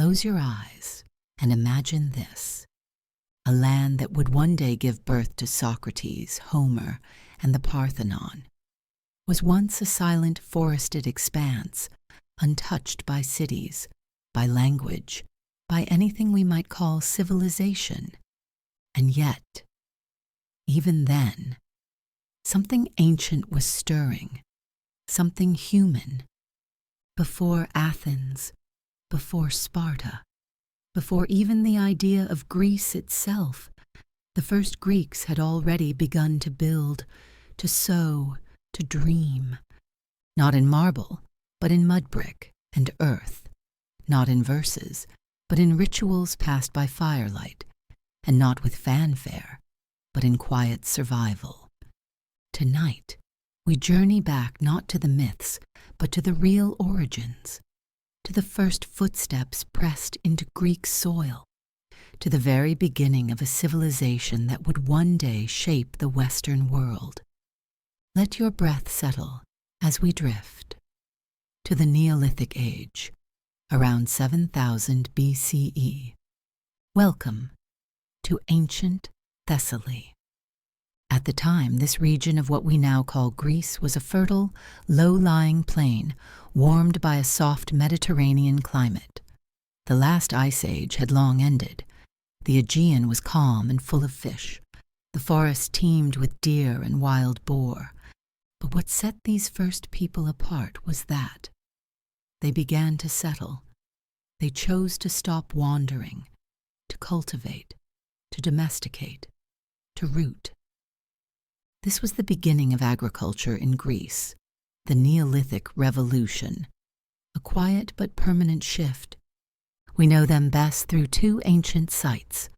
Close your eyes and imagine this. A land that would one day give birth to Socrates, Homer, and the Parthenon was once a silent forested expanse, untouched by cities, by language, by anything we might call civilization. And yet, even then, something ancient was stirring, something human. Before Athens, before Sparta, before even the idea of Greece itself, the first Greeks had already begun to build, to sow, to dream, not in marble, but in mud brick and earth, not in verses, but in rituals passed by firelight, and not with fanfare, but in quiet survival. Tonight, we journey back not to the myths, but to the real origins, to the first footsteps pressed into Greek soil, to the very beginning of a civilization that would one day shape the Western world. Let your breath settle as we drift to the Neolithic Age, around 7000 BCE. Welcome to ancient Thessaly. At the time, this region of what we now call Greece was a fertile, low-lying plain warmed by a soft Mediterranean climate. The last ice age had long ended. The Aegean was calm and full of fish. The forest teemed with deer and wild boar. But what set these first people apart was that they began to settle. They chose to stop wandering, to cultivate, to domesticate, to root. This was the beginning of agriculture in Greece, the Neolithic Revolution, a quiet but permanent shift. We know them best through two ancient sites,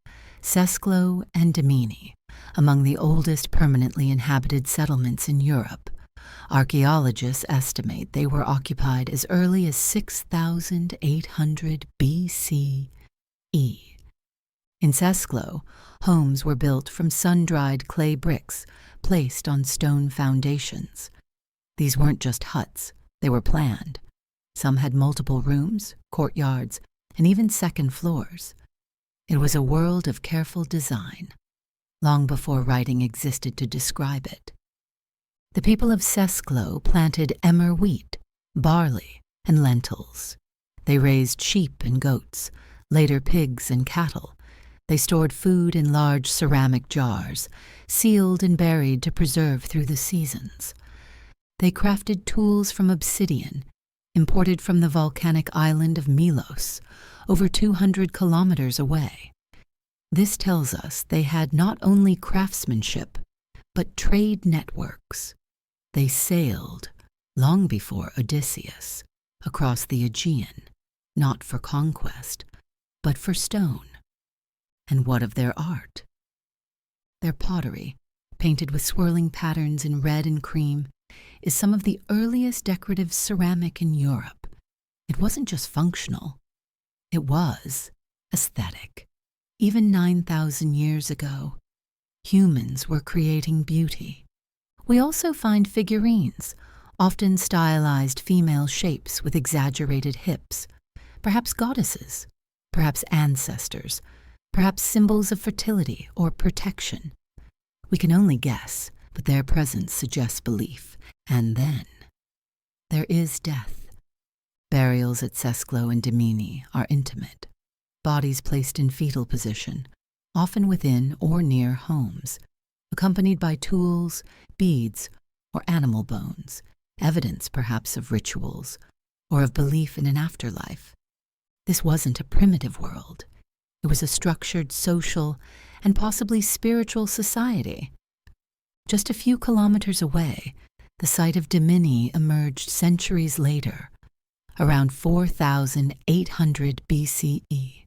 Sesklo and Dimini, among the oldest permanently inhabited settlements in Europe. Archaeologists estimate they were occupied as early as 6800 BCE. In Sesklo, homes were built from sun-dried clay bricks placed on stone foundations. These weren't just huts, they were planned. Some had multiple rooms, courtyards, and even second floors. It was a world of careful design, long before writing existed to describe it. The people of Sesklo planted emmer wheat, barley, and lentils. They raised sheep and goats, later pigs and cattle. They stored food in large ceramic jars, sealed and buried to preserve through the seasons. They crafted tools from obsidian, imported from the volcanic island of Milos, over 200 kilometers away. This tells us they had not only craftsmanship, but trade networks. They sailed, long before Odysseus, across the Aegean, not for conquest, but for stone. And what of their art? Their pottery, painted with swirling patterns in red and cream, is some of the earliest decorative ceramic in Europe. It wasn't just functional. It was aesthetic. Even 9,000 years ago, humans were creating beauty. We also find figurines, often stylized female shapes with exaggerated hips, perhaps goddesses, perhaps ancestors, perhaps symbols of fertility or protection. We can only guess, but their presence suggests belief. And then there is death. Burials at Sesklo and Dimini are intimate, bodies placed in fetal position, often within or near homes, accompanied by tools, beads, or animal bones, evidence perhaps of rituals or of belief in an afterlife. This wasn't a primitive world. It was a structured social and possibly spiritual society. Just a few kilometers away, the site of Dimini emerged centuries later, around 4,800 BCE,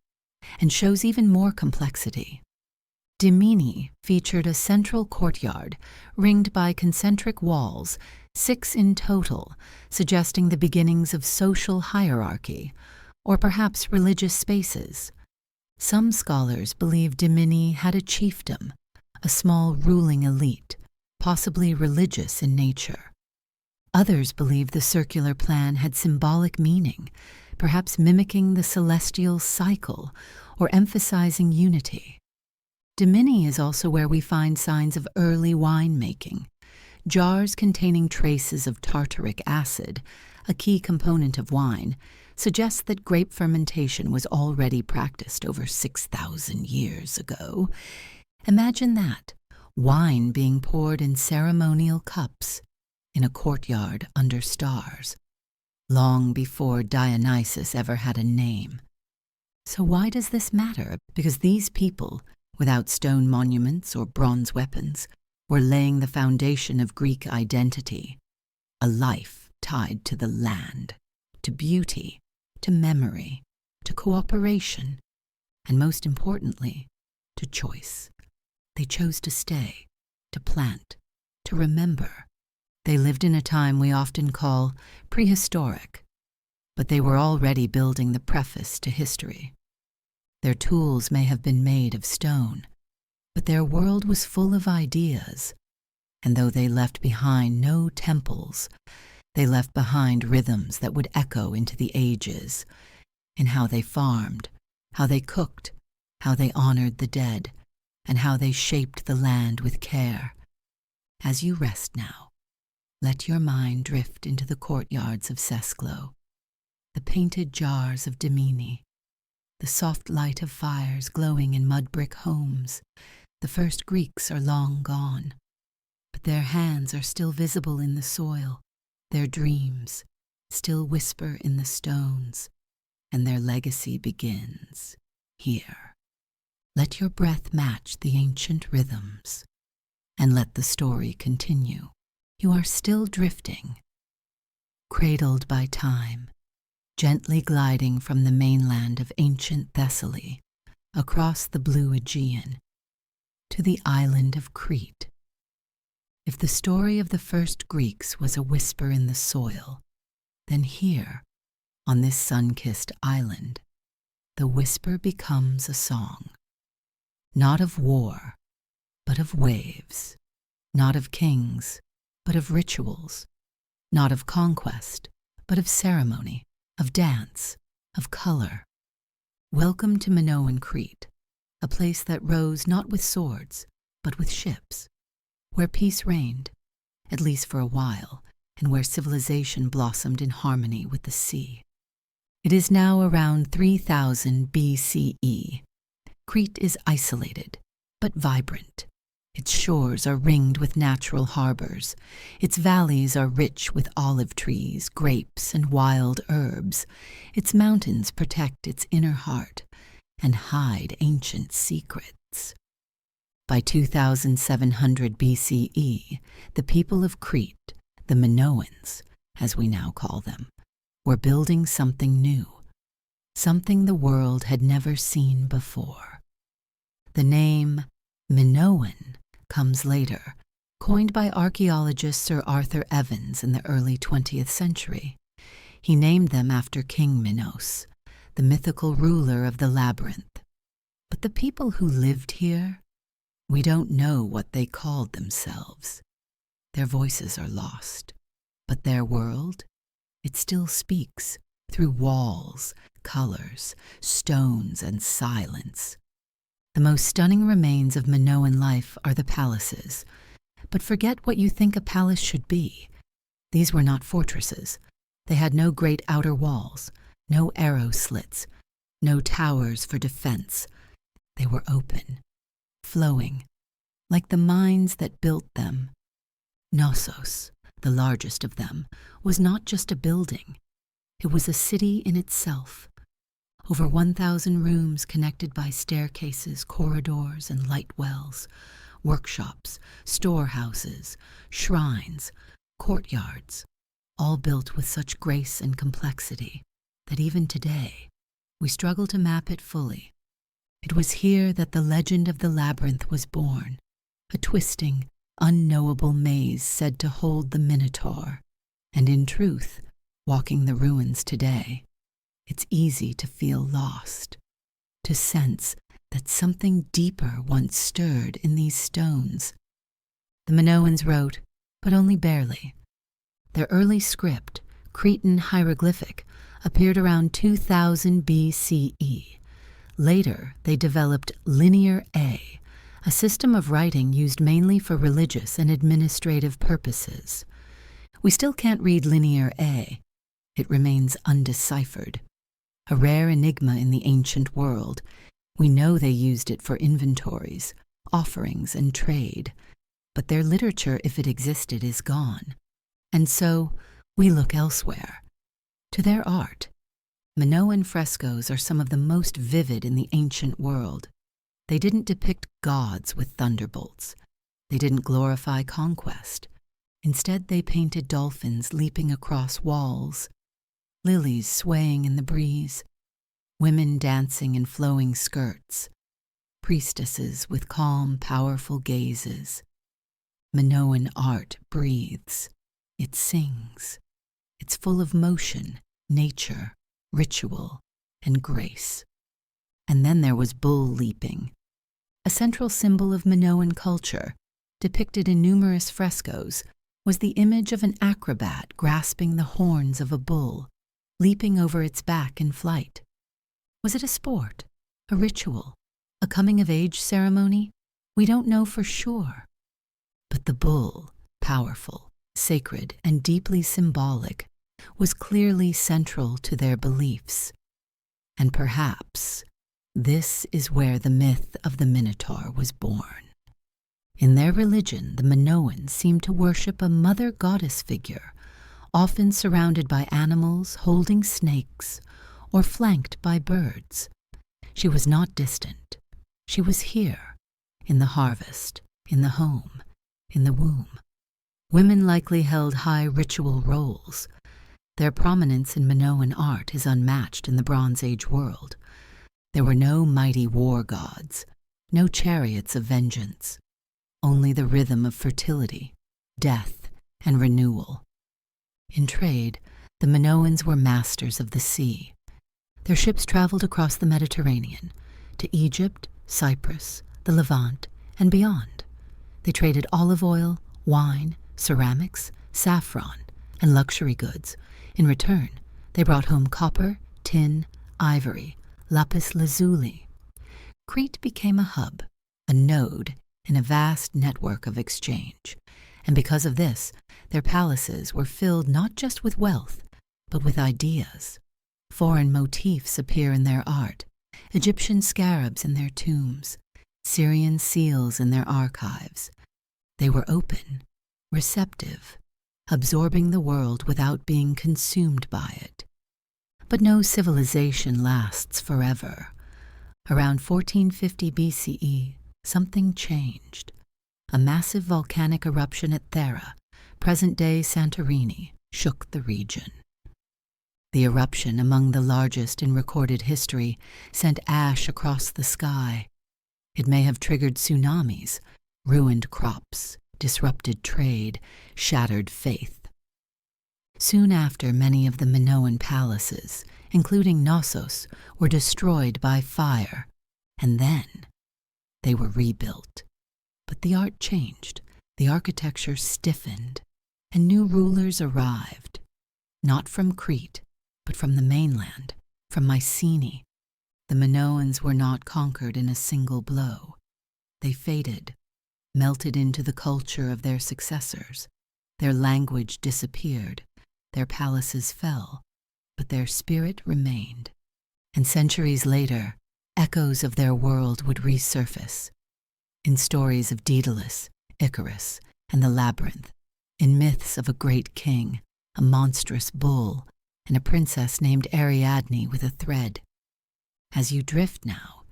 and shows even more complexity. Dimini featured a central courtyard ringed by concentric walls, 6 in total, suggesting the beginnings of social hierarchy, or perhaps religious spaces. Some scholars believe Dimini had a chiefdom, a small ruling elite, possibly religious in nature. Others believe the circular plan had symbolic meaning, perhaps mimicking the celestial cycle or emphasizing unity. Dimini is also where we find signs of early wine-making. Jars containing traces of tartaric acid, a key component of wine, suggest that grape fermentation was already practiced over 6,000 years ago. Imagine that, wine being poured in ceremonial cups in a courtyard under stars, long before Dionysus ever had a name. So why does this matter? Because these people, without stone monuments or bronze weapons, were laying the foundation of Greek identity, a life tied to the land, to beauty, to memory, to cooperation, and most importantly, to choice. They chose to stay, to plant, to remember. They lived in a time we often call prehistoric, but they were already building the preface to history. Their tools may have been made of stone, but their world was full of ideas, and though they left behind no temples, they left behind rhythms that would echo into the ages, in how they farmed, how they cooked, how they honored the dead, and how they shaped the land with care. As you rest now, let your mind drift into the courtyards of Sesklo, the painted jars of Dimini, the soft light of fires glowing in mud-brick homes. The first Greeks are long gone, but their hands are still visible in the soil, their dreams still whisper in the stones, and their legacy begins here. Let your breath match the ancient rhythms, and let the story continue. You are still drifting, cradled by time, gently gliding from the mainland of ancient Thessaly, across the blue Aegean, to the island of Crete. If the story of the first Greeks was a whisper in the soil, then here, on this sun-kissed island, the whisper becomes a song. Not of war, but of waves. Not of kings, but of rituals. Not of conquest, but of ceremony, of dance, of color. Welcome to Minoan Crete, a place that rose not with swords, but with ships, where peace reigned, at least for a while, and where civilization blossomed in harmony with the sea. It is now around 3000 BCE. Crete is isolated, but vibrant. Its shores are ringed with natural harbors. Its valleys are rich with olive trees, grapes, and wild herbs. Its mountains protect its inner heart and hide ancient secrets. By 2700 BCE, the people of Crete, the Minoans, as we now call them, were building something new, something the world had never seen before. The name Minoan comes later, coined by archaeologist Sir Arthur Evans in the early 20th century. He named them after King Minos, the mythical ruler of the labyrinth. But the people who lived here, we don't know what they called themselves. Their voices are lost, but their world, it still speaks through walls, colors, stones, and silence. The most stunning remains of Minoan life are the palaces. But forget what you think a palace should be. These were not fortresses. They had no great outer walls, no arrow slits, no towers for defense. They were open, flowing, like the minds that built them. Knossos, the largest of them, was not just a building. It was a city in itself. Over 1,000 rooms connected by staircases, corridors, and light wells, workshops, storehouses, shrines, courtyards, all built with such grace and complexity that even today we struggle to map it fully. It was here that the legend of the labyrinth was born, a twisting, unknowable maze said to hold the Minotaur, and in truth, walking the ruins today, it's easy to feel lost, to sense that something deeper once stirred in these stones. The Minoans wrote, but only barely. Their early script, Cretan hieroglyphic, appeared around 2000 BCE. Later, they developed Linear A, a system of writing used mainly for religious and administrative purposes. We still can't read Linear A. It remains undeciphered. A rare enigma in the ancient world. We know they used it for inventories, offerings, and trade, but their literature, if it existed, is gone. And so, we look elsewhere. To their art. Minoan frescoes are some of the most vivid in the ancient world. They didn't depict gods with thunderbolts. They didn't glorify conquest. Instead, they painted dolphins leaping across walls, lilies swaying in the breeze, women dancing in flowing skirts, priestesses with calm, powerful gazes. Minoan art breathes. It sings. It's full of motion, nature, ritual, and grace. And then there was bull leaping, a central symbol of Minoan culture, depicted in numerous frescoes, was the image of an acrobat grasping the horns of a bull, leaping over its back in flight. Was it a sport, a ritual, a coming-of-age ceremony? We don't know for sure. But the bull, powerful, sacred, and deeply symbolic, was clearly central to their beliefs. And perhaps this is where the myth of the Minotaur was born. In their religion, the Minoans seemed to worship a mother goddess figure, often surrounded by animals holding snakes or flanked by birds. She was not distant. She was here, in the harvest, in the home, in the womb. Women likely held high ritual roles. Their prominence in Minoan art is unmatched in the Bronze Age world. There were no mighty war gods, no chariots of vengeance, only the rhythm of fertility, death, and renewal. In trade, the Minoans were masters of the sea. Their ships traveled across the Mediterranean, to Egypt, Cyprus, the Levant, and beyond. They traded olive oil, wine, ceramics, saffron, and luxury goods. In return, they brought home copper, tin, ivory, lapis lazuli. Crete became a hub, a node in a vast network of exchange, and because of this, their palaces were filled not just with wealth, but with ideas. Foreign motifs appear in their art, Egyptian scarabs in their tombs, Syrian seals in their archives. They were open, receptive, absorbing the world without being consumed by it. But no civilization lasts forever. Around 1450 BCE, something changed. A massive volcanic eruption at Thera, present-day Santorini, shook the region. The eruption, among the largest in recorded history, sent ash across the sky. It may have triggered tsunamis, ruined crops, disrupted trade, shattered faith. Soon after, many of the Minoan palaces, including Knossos, were destroyed by fire, and then they were rebuilt. But the art changed, the architecture stiffened, and new rulers arrived, not from Crete, but from the mainland, from Mycenaean. The Minoans were not conquered in a single blow. They faded, melted into the culture of their successors. Their language disappeared, their palaces fell, but their spirit remained. And centuries later, echoes of their world would resurface. In stories of Daedalus, Icarus, and the labyrinth, in myths of a great king, a monstrous bull, and a princess named Ariadne with a thread. As you drift now,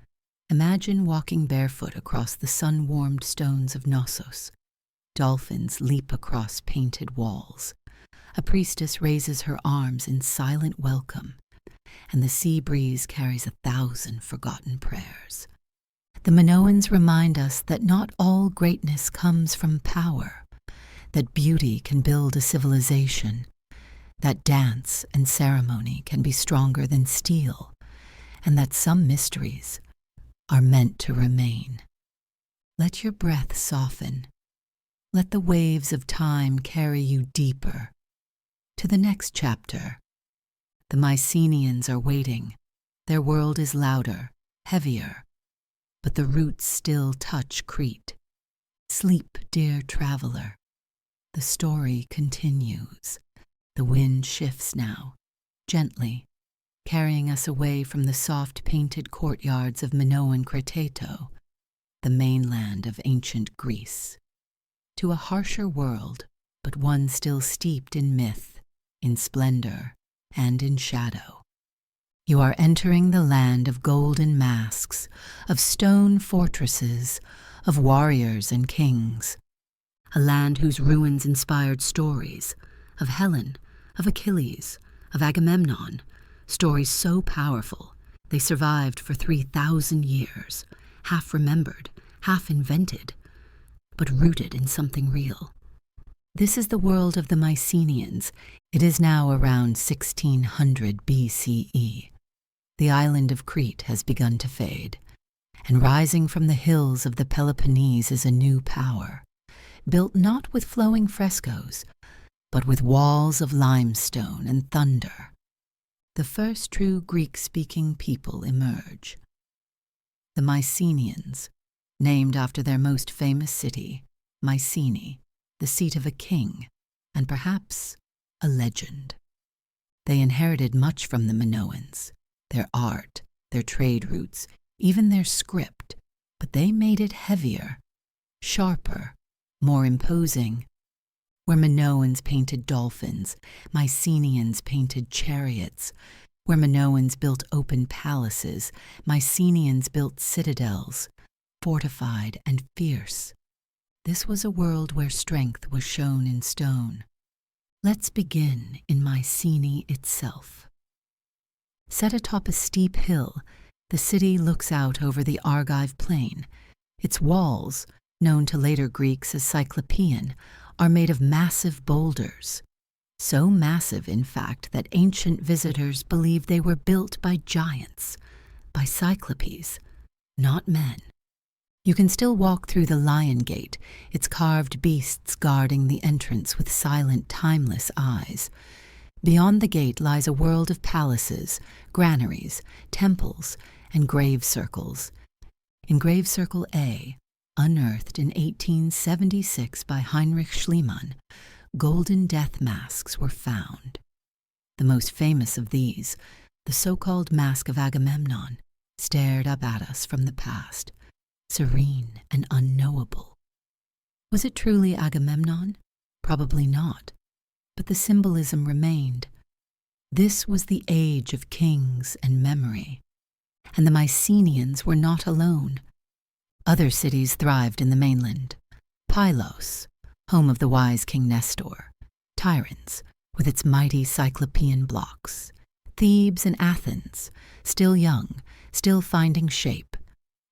imagine walking barefoot across the sun-warmed stones of Knossos. Dolphins leap across painted walls. A priestess raises her arms in silent welcome, and the sea breeze carries 1,000 forgotten prayers. The Minoans remind us that not all greatness comes from power, that beauty can build a civilization, that dance and ceremony can be stronger than steel, and that some mysteries are meant to remain. Let your breath soften. Let the waves of time carry you deeper to the next chapter The Mycenaeans are waiting. Their world is louder, heavier, but the roots still touch Crete. Sleep, dear traveler. The story continues. The wind shifts now, gently, carrying us away from the soft painted courtyards of Minoan Crete, the mainland of ancient Greece, to a harsher world, but one still steeped in myth, in splendor, and in shadow. You are entering the land of golden masks, of stone fortresses, of warriors and kings, a land whose ruins inspired stories of Helen, of Achilles, of Agamemnon, stories so powerful they survived for 3,000 years, half remembered, half invented, but rooted in something real. This is the world of the Mycenaeans. It is now around 1600 BCE. The island of Crete has begun to fade, and rising from the hills of the Peloponnese is a new power, built not with flowing frescoes, but with walls of limestone and thunder. The first true Greek-speaking people emerge. The Mycenaeans, named after their most famous city, Mycenae, the seat of a king, and perhaps a legend. They inherited much from the Minoans, their art, their trade routes, even their script, but they made it heavier, sharper, more imposing. Where Minoans painted dolphins, Mycenaeans painted chariots. Where Minoans built open palaces, Mycenaeans built citadels, fortified and fierce. This was a world where strength was shown in stone. Let's begin in Mycenae itself. Set atop a steep hill, the city looks out over the Argive plain. Its walls, known to later Greeks as Cyclopean, are made of massive boulders. So massive, in fact, that ancient visitors believed they were built by giants, by cyclopes, not men. You can still walk through the Lion Gate, its carved beasts guarding the entrance with silent, timeless eyes. Beyond the gate lies a world of palaces, granaries, temples, and grave circles. In Grave Circle A, unearthed in 1876 by Heinrich Schliemann, golden death masks were found. The most famous of these, the so-called Mask of Agamemnon, stared up at us from the past, serene and unknowable. Was it truly Agamemnon? Probably not, but the symbolism remained. This was the age of kings and memory, and the Mycenaeans were not alone. Other cities thrived in the mainland. Pylos, home of the wise King Nestor. Tiryns, with its mighty Cyclopean blocks. Thebes and Athens, still young, still finding shape.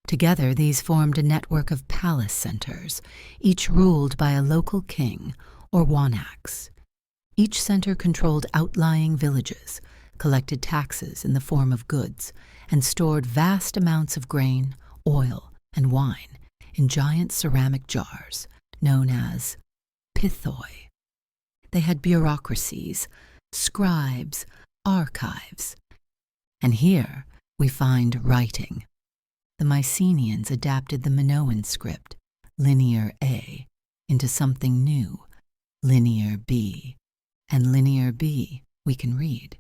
Together these formed a network of palace centers, each ruled by a local king or wanax. Each center controlled outlying villages, collected taxes in the form of goods, and stored vast amounts of grain, oil, and wine in giant ceramic jars known as pithoi. They had bureaucracies, scribes, archives. And here we find writing. The Mycenaeans adapted the Minoan script, Linear A, into something new, Linear B. And Linear B we can read.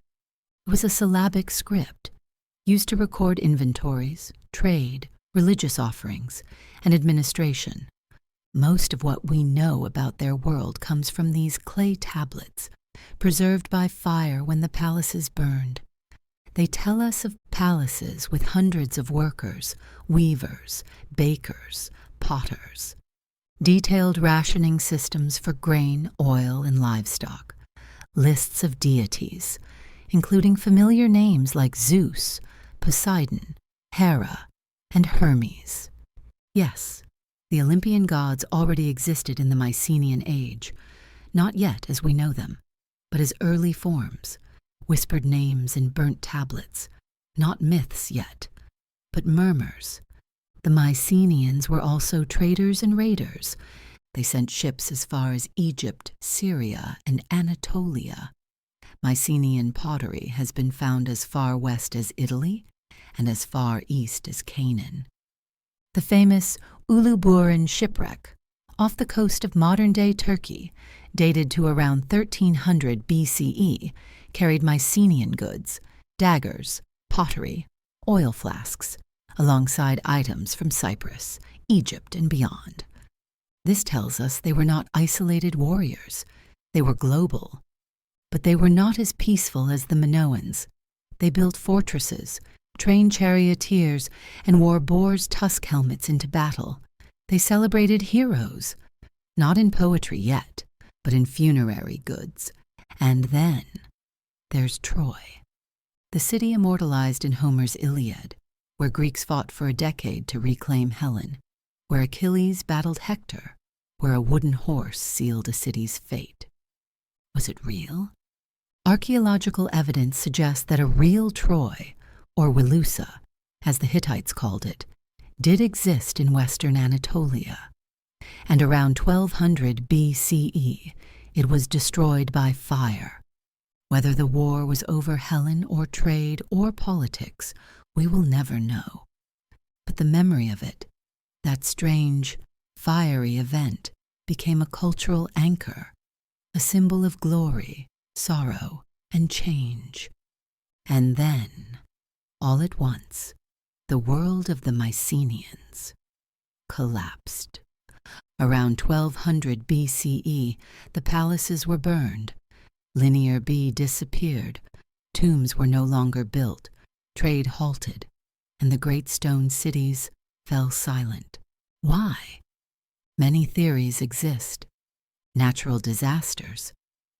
It was a syllabic script, used to record inventories, trade, religious offerings, and administration. Most of what we know about their world comes from these clay tablets, preserved by fire when the palaces burned. They tell us of palaces with hundreds of workers, weavers, bakers, potters. Detailed rationing systems for grain, oil, and livestock. Lists of deities, including familiar names like Zeus, Poseidon, Hera, and Hermes. Yes, the Olympian gods already existed in the Mycenaean age, not yet as we know them, but as early forms, whispered names in burnt tablets, not myths yet, but murmurs. The Mycenaeans were also traders and raiders. They sent ships as far as Egypt, Syria, and Anatolia. Mycenaean pottery has been found as far west as Italy and as far east as Canaan. The famous Uluburun shipwreck off the coast of modern-day Turkey, dated to around 1300 BCE, carried Mycenaean goods, daggers, pottery, oil flasks, alongside items from Cyprus, Egypt, and beyond. This tells us they were not isolated warriors. They were global. But they were not as peaceful as the Minoans. They built fortresses, trained charioteers, and wore boars' tusk helmets into battle. They celebrated heroes, not in poetry yet, but in funerary goods. And then there's Troy, the city immortalized in Homer's Iliad, where Greeks fought for a decade to reclaim Helen, where Achilles battled Hector, where a wooden horse sealed a city's fate. Was it real? Archaeological evidence suggests that a real Troy, or Wilusa, as the Hittites called it, did exist in western Anatolia, and around 1200 BCE it was destroyed by fire. Whether the war was over Helen or trade or politics, we will never know. But the memory of it, that strange, fiery event, became a cultural anchor, a symbol of glory, sorrow, and change. And then, all at once, the world of the Mycenaeans collapsed. Around 1200 BCE, the palaces were burned. Linear B disappeared. Tombs were no longer built. Trade halted, and the great stone cities fell silent. Why? Many theories exist. Natural disasters,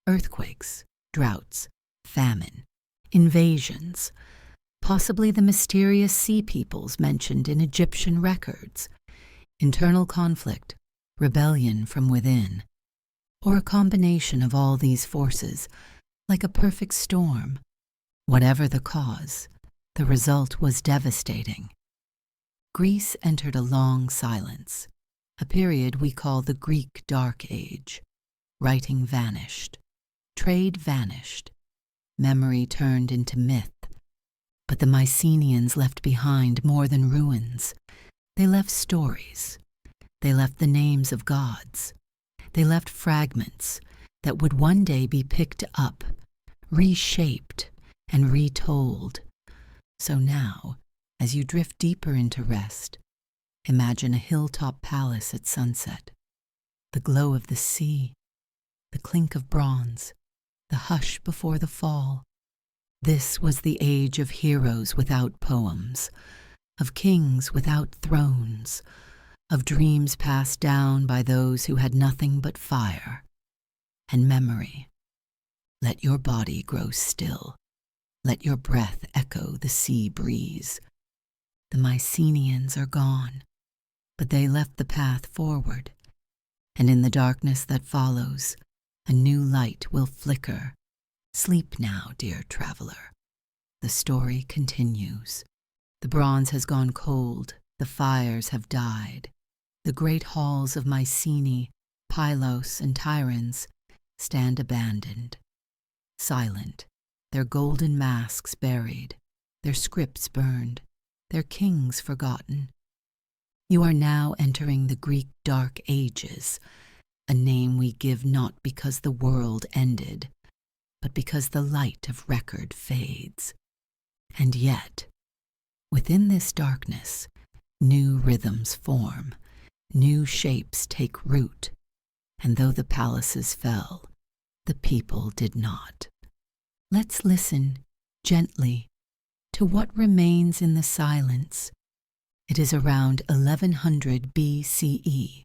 earthquakes, droughts, famine, invasions, possibly the mysterious sea peoples mentioned in Egyptian records, internal conflict, rebellion from within, or a combination of all these forces, like a perfect storm. Whatever the cause, the result was devastating. Greece entered a long silence, a period we call the Greek Dark Age. Writing vanished, trade vanished, memory turned into myth. But the Mycenaeans left behind more than ruins. They left stories. They left the names of gods. They left fragments that would one day be picked up, reshaped, and retold. So now, as you drift deeper into rest, imagine a hilltop palace at sunset, the glow of the sea, the clink of bronze, the hush before the fall. This was the age of heroes without poems, of kings without thrones, of dreams passed down by those who had nothing but fire and memory. Let your body grow still. Let your breath echo the sea breeze. The Mycenaeans are gone, but they left the path forward, and in the darkness that follows, a new light will flicker. Sleep now, dear traveler. The story continues. The bronze has gone cold, the fires have died. The great halls of Mycenae, Pylos, and Tiryns stand abandoned, silent, their golden masks buried, their scripts burned, their kings forgotten. You are now entering the Greek Dark Ages, a name we give not because the world ended, but because the light of record fades. And yet, within this darkness, new rhythms form, new shapes take root, and though the palaces fell, the people did not. Let's listen gently to what remains in the silence. It is around 1100 BCE.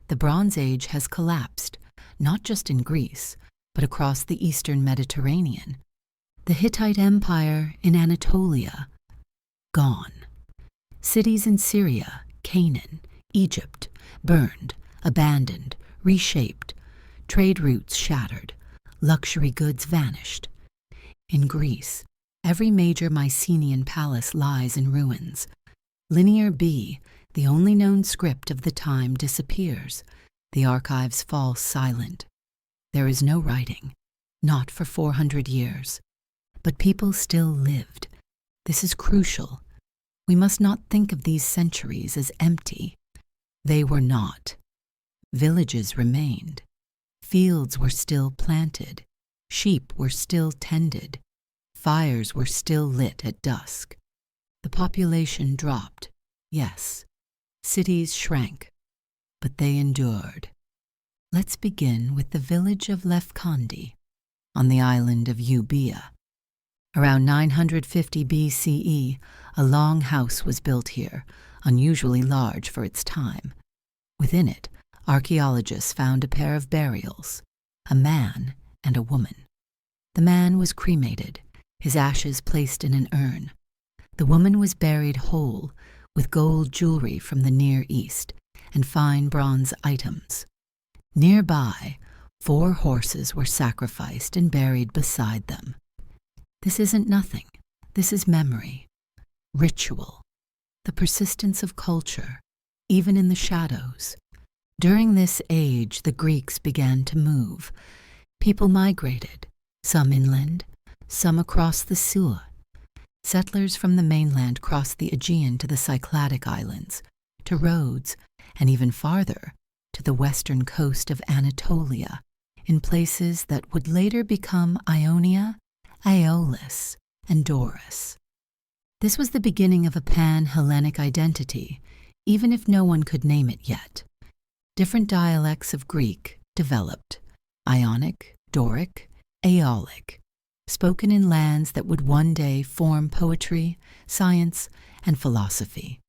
The Bronze Age has collapsed, not just in Greece, but across the eastern Mediterranean. The Hittite Empire in Anatolia, gone. Cities in Syria, Canaan, Egypt, burned, abandoned, reshaped. Trade routes shattered. Luxury goods vanished. In Greece, every major Mycenaean palace lies in ruins. Linear B, the only known script of the time, disappears. The archives fall silent. There is no writing, not for 400 years. But people still lived. This is crucial. We must not think of these centuries as empty. They were not. Villages remained. Fields were still planted. Sheep were still tended. Fires were still lit at dusk. The population dropped, yes. Cities shrank, but they endured. Let's begin with the village of Lefkandi, on the island of Euboea. Around 950 BCE, a long house was built here, unusually large for its time. Within it, archaeologists found a pair of burials, a man and a woman. The man was cremated, his ashes placed in an urn. The woman was buried whole, with gold jewelry from the Near East and fine bronze items. Nearby, 4 horses were sacrificed and buried beside them. This isn't nothing. This is memory, ritual, the persistence of culture, even in the shadows. During this age, the Greeks began to move. People migrated, some inland, some across the Suez. Settlers from the mainland crossed the Aegean to the Cycladic Islands, to Rhodes, and even farther, to the western coast of Anatolia, in places that would later become Ionia, Aeolis, and Doris. This was the beginning of a pan-Hellenic identity, even if no one could name it yet. Different dialects of Greek developed, Ionic, Doric, Aeolic, spoken in lands that would one day form poetry, science, and philosophy.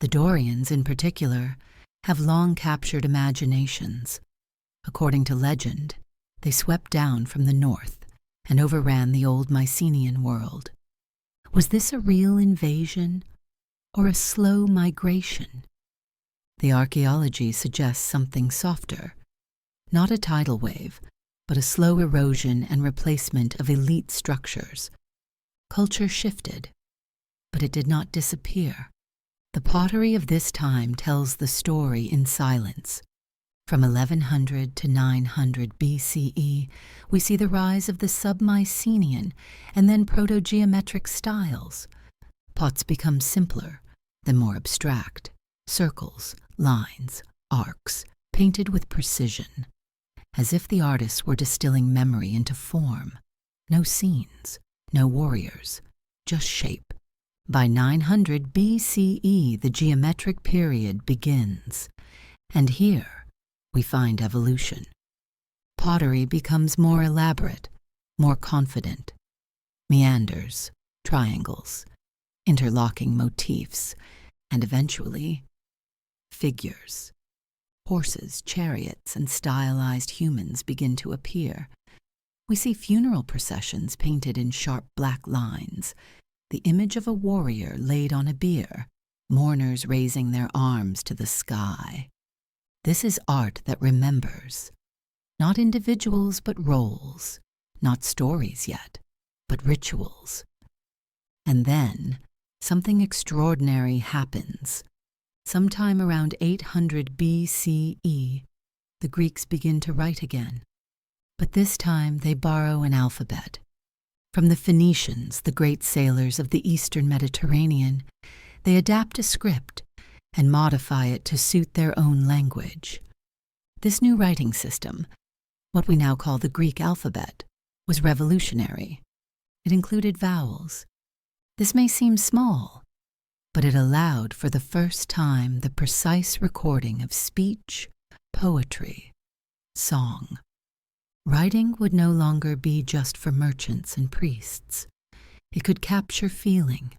The Dorians, in particular, have long captured imaginations. According to legend, they swept down from the north and overran the old Mycenaean world. Was this a real invasion or a slow migration? The archaeology suggests something softer, not a tidal wave, but a slow erosion and replacement of elite structures. Culture shifted, but it did not disappear. The pottery of this time tells the story in silence. From 1100 to 900 BCE, we see the rise of the sub-Mycenaean and then proto-geometric styles. Pots become simpler, then more abstract. Circles, lines, arcs, painted with precision, as if the artists were distilling memory into form. No scenes, no warriors, just shape. By 900 BCE, the geometric period begins, and here we find evolution. Pottery becomes more elaborate, more confident. Meanders, triangles, interlocking motifs, and eventually, figures. Horses, chariots, and stylized humans begin to appear. We see funeral processions painted in sharp black lines, the image of a warrior laid on a bier, mourners raising their arms to the sky. This is art that remembers, not individuals but roles, not stories yet, but rituals. And then, something extraordinary happens. Sometime around 800 BCE, the Greeks begin to write again. But this time they borrow an alphabet. From the Phoenicians, the great sailors of the Eastern Mediterranean, they adapt a script and modify it to suit their own language. This new writing system, what we now call the Greek alphabet, was revolutionary. It included vowels. This may seem small, but it allowed for the first time the precise recording of speech, poetry, song. Writing would no longer be just for merchants and priests. It could capture feeling,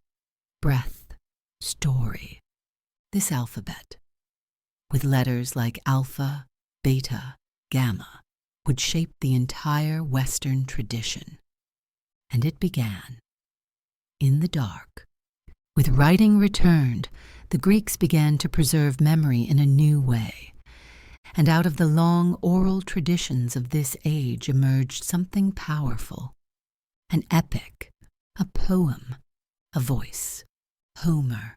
breath, story. This alphabet, with letters like alpha, beta, gamma, would shape the entire Western tradition. And it began. In the dark. With writing returned, the Greeks began to preserve memory in a new way. And out of the long oral traditions of this age emerged something powerful. An epic, a poem, a voice. Homer.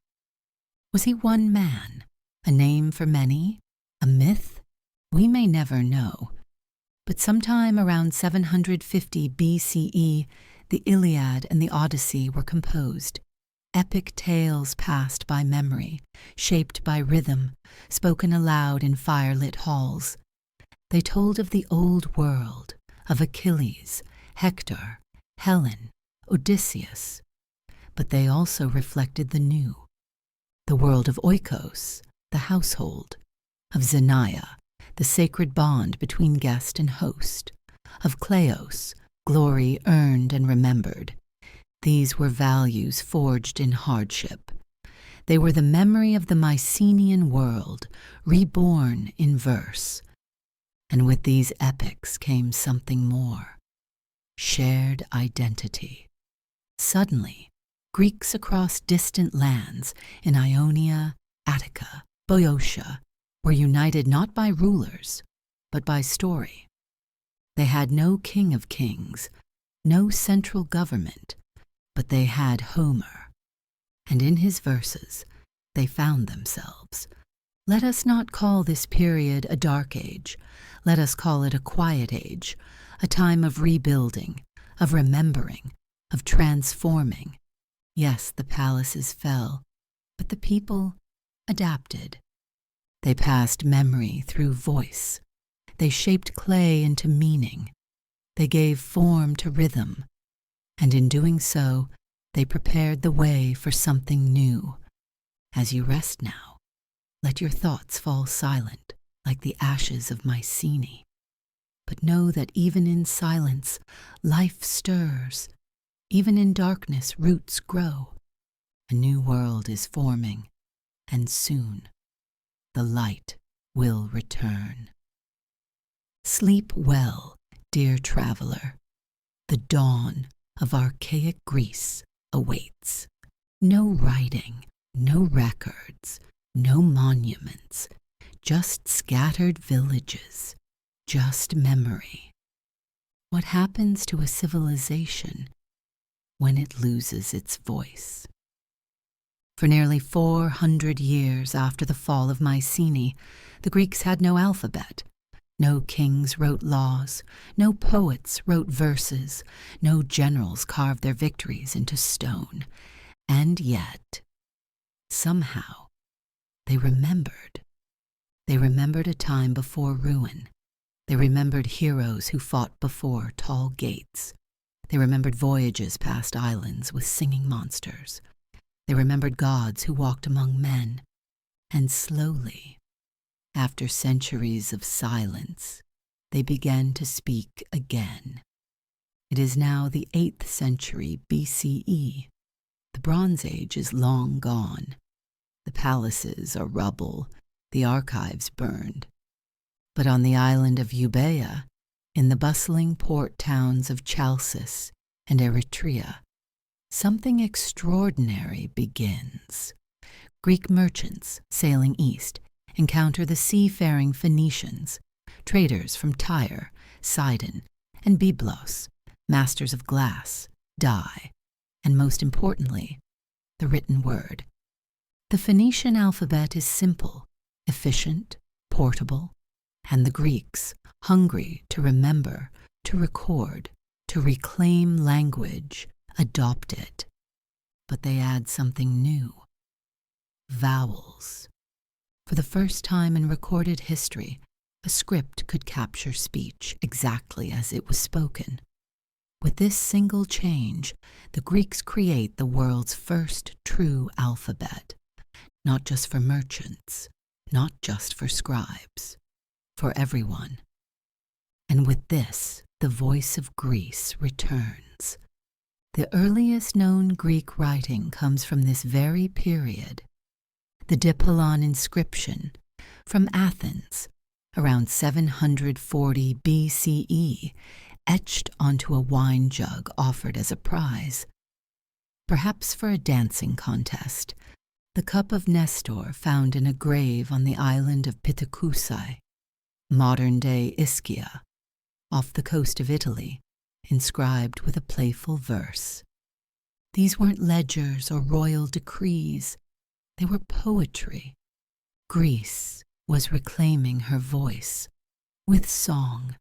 Was he one man, a name for many, a myth? We may never know. But sometime around 750 BCE, the Iliad and the Odyssey were composed. Epic tales passed by memory, shaped by rhythm, spoken aloud in fire-lit halls. They told of the old world, of Achilles, Hector, Helen, Odysseus. But they also reflected the new, the world of oikos, the household, of Xenia, the sacred bond between guest and host, of kleos, glory earned and remembered. These were values forged in hardship. They were the memory of the Mycenaean world, reborn in verse. And with these epics came something more: shared identity. Suddenly, Greeks across distant lands in Ionia, Attica, Boeotia were united not by rulers, but by story. They had no king of kings, no central government, but they had Homer, and in his verses they found themselves. Let us not call this period a dark age. Let us call it a quiet age, a time of rebuilding, of remembering, of transforming. Yes, the palaces fell, but the people adapted. They passed memory through voice. They shaped clay into meaning. They gave form to rhythm. And in doing so, they prepared the way for something new. As you rest now, let your thoughts fall silent like the ashes of Mycenae. But know that even in silence, life stirs. Even in darkness, roots grow. A new world is forming, and soon the light will return. Sleep well, dear traveler. The dawn of archaic Greece awaits. No writing, no records, no monuments, just scattered villages, just memory. What happens to a civilization when it loses its voice? For nearly 400 years after the fall of Mycenae, the Greeks had no alphabet. No kings wrote laws, no poets wrote verses, no generals carved their victories into stone. And yet, somehow, they remembered. They remembered a time before ruin. They remembered heroes who fought before tall gates. They remembered voyages past islands with singing monsters. They remembered gods who walked among men. And slowly, after centuries of silence, they began to speak again. It is now the 8th century BCE. The Bronze Age is long gone. The palaces are rubble, the archives burned. But on the island of Euboea, in the bustling port towns of Chalcis and Eretria, something extraordinary begins. Greek merchants sailing east encounter the seafaring Phoenicians, traders from Tyre, Sidon, and Byblos, masters of glass, dye, and most importantly, the written word. The Phoenician alphabet is simple, efficient, portable, and the Greeks, hungry to remember, to record, to reclaim language, adopt it. But they add something new: vowels. For the first time in recorded history, a script could capture speech exactly as it was spoken. With this single change, the Greeks create the world's first true alphabet, not just for merchants, not just for scribes, for everyone. And with this, the voice of Greece returns. The earliest known Greek writing comes from this very period. The Diplon inscription from Athens, around 740 BCE, etched onto a wine jug offered as a prize. Perhaps for a dancing contest, the cup of Nestor found in a grave on the island of Pithecusae, modern-day Ischia, off the coast of Italy, inscribed with a playful verse. These weren't ledgers or royal decrees. They were poetry. Greece was reclaiming her voice with song.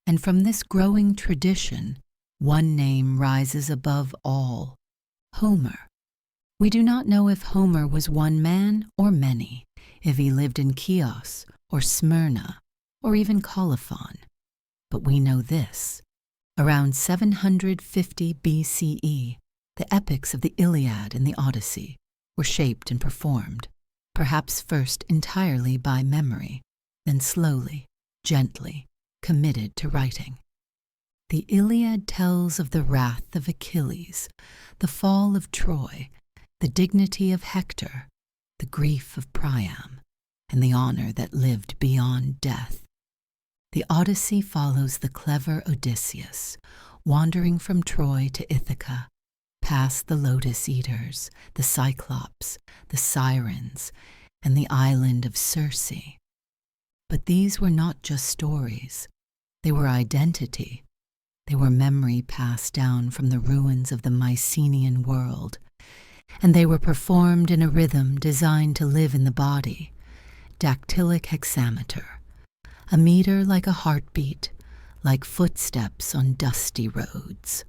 And from this growing tradition, one name rises above all: Homer. We do not know if Homer was one man or many, if he lived in Chios or Smyrna or even Colophon. But we know this: around 750 BCE, the epics of the Iliad and the Odyssey were shaped and performed, perhaps first entirely by memory, then slowly, gently, committed to writing. The Iliad tells of the wrath of Achilles, the fall of Troy, the dignity of Hector, the grief of Priam, and the honor that lived beyond death. The Odyssey follows the clever Odysseus, wandering from Troy to Ithaca, past the lotus eaters, the Cyclops, the Sirens, and the island of Circe. But these were not just stories. They were identity. They were memory passed down from the ruins of the Mycenaean world, and they were performed in a rhythm designed to live in the body: dactylic hexameter, a meter like a heartbeat, like footsteps on dusty roads.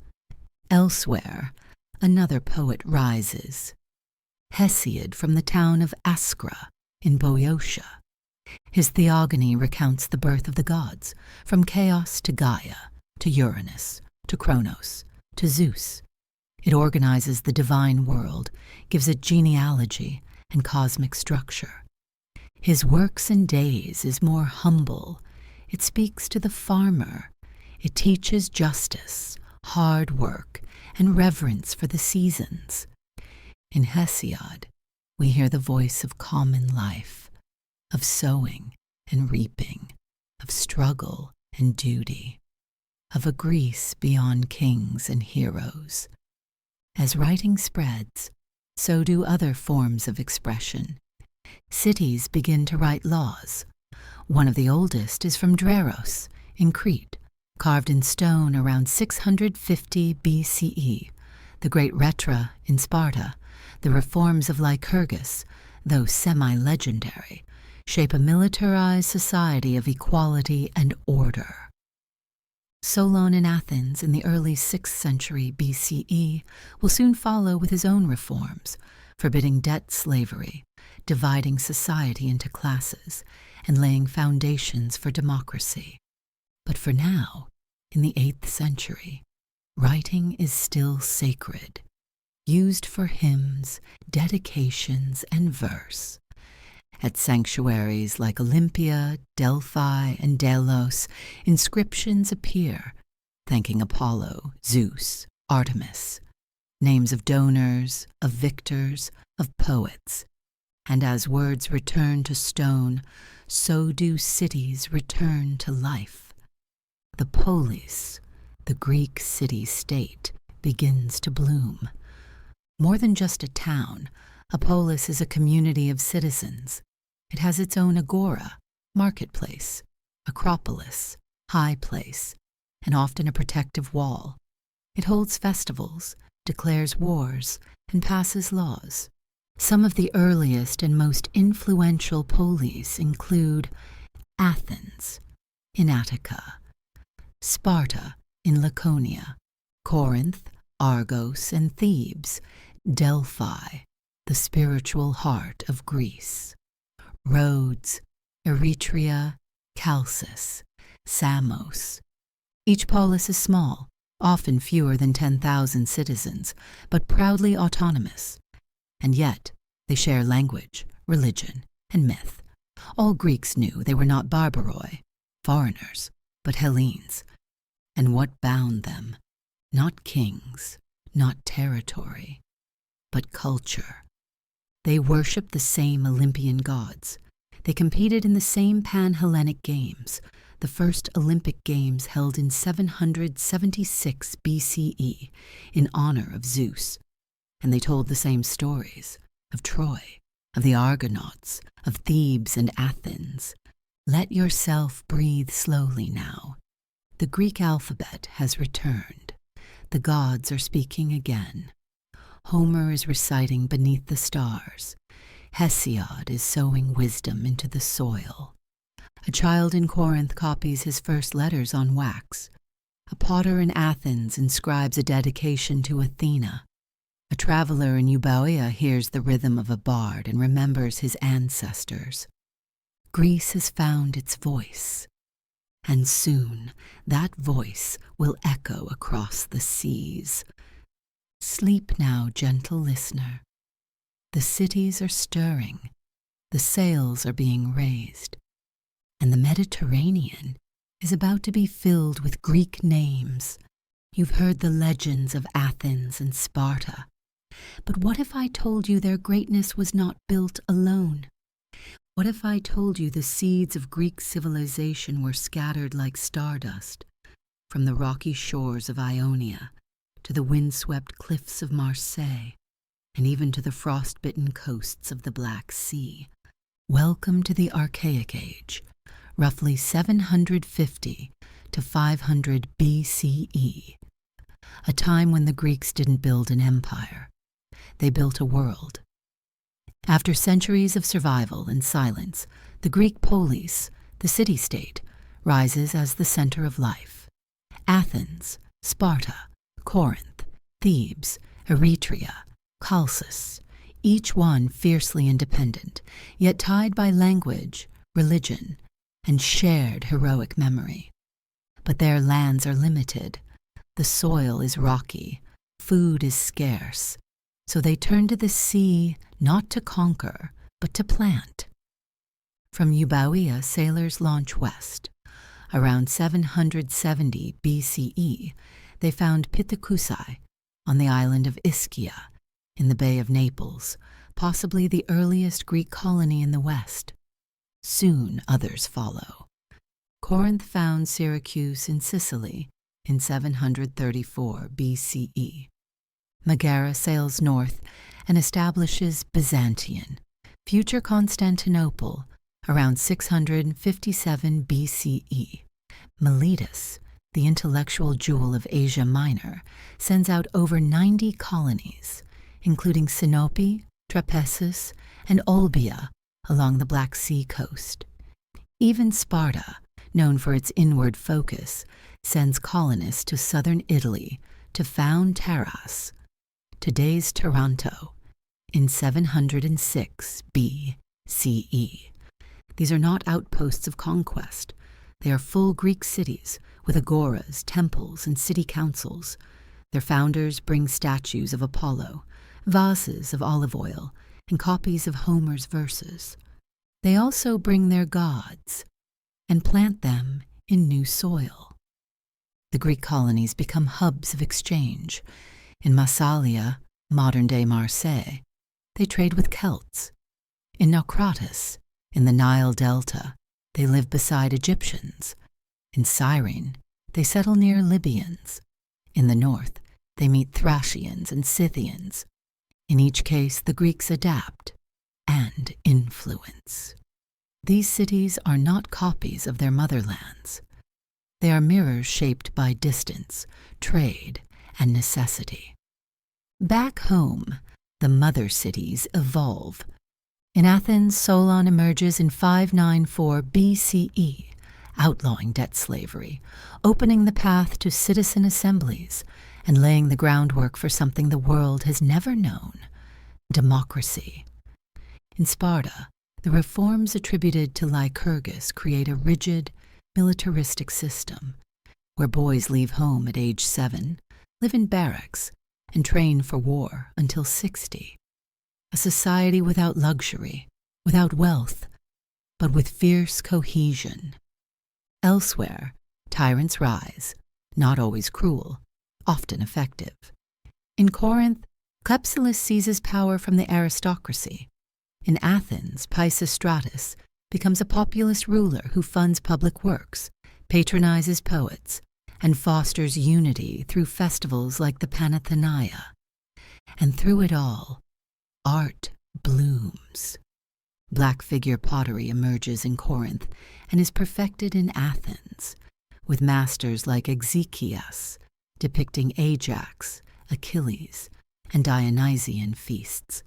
Elsewhere, another poet rises: Hesiod from the town of Askra in Boeotia. His theogony recounts the birth of the gods, from Chaos to Gaia, to Uranus, to Kronos, to Zeus. It organizes the divine world, gives it genealogy and cosmic structure. His Works and Days is more humble. It speaks to the farmer. It teaches justice, hard work, and reverence for the seasons. In Hesiod, we hear the voice of common life, of sowing and reaping, of struggle and duty, of a Greece beyond kings and heroes. As writing spreads, so do other forms of expression. Cities begin to write laws. One of the oldest is from Dreros in Crete, carved in stone around 650 BCE, the Great Retra in Sparta. The reforms of Lycurgus, though semi-legendary, shape a militarized society of equality and order. Solon in Athens in the early 6th century BCE will soon follow with his own reforms, forbidding debt slavery, dividing society into classes, and laying foundations for democracy. But for now, in the 8th century, writing is still sacred, used for hymns, dedications, and verse. At sanctuaries like Olympia, Delphi, and Delos, inscriptions appear, thanking Apollo, Zeus, Artemis, names of donors, of victors, of poets. And as words return to stone, so do cities return to life. The polis, the Greek city-state, begins to bloom. More than just a town, a polis is a community of citizens. It has its own agora, marketplace, acropolis, high place, and often a protective wall. It holds festivals, declares wars, and passes laws. Some of the earliest and most influential polis include Athens in Attica, Sparta in Laconia, Corinth, Argos, and Thebes, Delphi, the spiritual heart of Greece, Rhodes, Eretria, Chalcis, Samos. Each polis is small, often fewer than 10,000 citizens, but proudly autonomous. And yet they share language, religion, and myth. All Greeks knew they were not barbaroi, foreigners, but Hellenes. And what bound them? Not kings, not territory, but culture. They worshipped the same Olympian gods. They competed in the same Pan-Hellenic Games, the first Olympic Games held in 776 BCE in honor of Zeus. And they told the same stories of Troy, of the Argonauts, of Thebes and Athens. Let yourself breathe slowly now. The Greek alphabet has returned. The gods are speaking again. Homer is reciting beneath the stars. Hesiod is sowing wisdom into the soil. A child in Corinth copies his first letters on wax. A potter in Athens inscribes a dedication to Athena. A traveler in Euboea hears the rhythm of a bard and remembers his ancestors. Greece has found its voice, and soon that voice will echo across the seas. Sleep now, gentle listener. The cities are stirring, the sails are being raised, and the Mediterranean is about to be filled with Greek names. You've heard the legends of Athens and Sparta. But what if I told you their greatness was not built alone? What if I told you the seeds of Greek civilization were scattered like stardust from the rocky shores of Ionia to the windswept cliffs of Marseille and even to the frostbitten coasts of the Black Sea? Welcome to the Archaic Age, roughly 750 to 500 BCE, a time when the Greeks didn't build an empire. They built a world. After centuries of survival and silence, the Greek polis, the city-state, rises as the center of life. Athens, Sparta, Corinth, Thebes, Eretria, Chalcis, each one fiercely independent, yet tied by language, religion, and shared heroic memory. But their lands are limited. The soil is rocky, food is scarce, so they turn to the sea not to conquer, but to plant. From Euboea, sailors launch west. Around 770 BCE, they found Pithecusae on the island of Ischia, in the Bay of Naples, possibly the earliest Greek colony in the west. Soon others follow. Corinth found Syracuse in Sicily in 734 BCE. Megara sails north and establishes Byzantium, future Constantinople, around 657 BCE. Miletus, the intellectual jewel of Asia Minor, sends out over 90 colonies, including Sinope, Trapezus, and Olbia along the Black Sea coast. Even Sparta, known for its inward focus, sends colonists to southern Italy to found Taras, today's Taranto, in 706 BCE. These are not outposts of conquest. They are full Greek cities with agoras, temples, and city councils. Their founders bring statues of Apollo, vases of olive oil, and copies of Homer's verses. They also bring their gods and plant them in new soil. The Greek colonies become hubs of exchange. In Massalia, modern-day Marseille, they trade with Celts. In Naucratis, in the Nile Delta, they live beside Egyptians. In Cyrene, they settle near Libyans. In the north, they meet Thracians and Scythians. In each case, the Greeks adapt and influence. These cities are not copies of their motherlands. They are mirrors shaped by distance, trade, and necessity. Back home, the mother cities evolve. In Athens, Solon emerges in 594 BCE, outlawing debt slavery, opening the path to citizen assemblies, and laying the groundwork for something the world has never known: democracy. In Sparta, the reforms attributed to Lycurgus create a rigid, militaristic system, where boys leave home at age 7, live in barracks, and train for war until 60. A society without luxury, without wealth, but with fierce cohesion. Elsewhere, tyrants rise, not always cruel, often effective. In Corinth, Clepsylus seizes power from the aristocracy. In Athens, Pisistratus becomes a populist ruler who funds public works, patronizes poets, and fosters unity through festivals like the Panathenaea. And through it all, art blooms. Black figure pottery emerges in Corinth and is perfected in Athens, with masters like Exekias depicting Ajax, Achilles, and Dionysian feasts.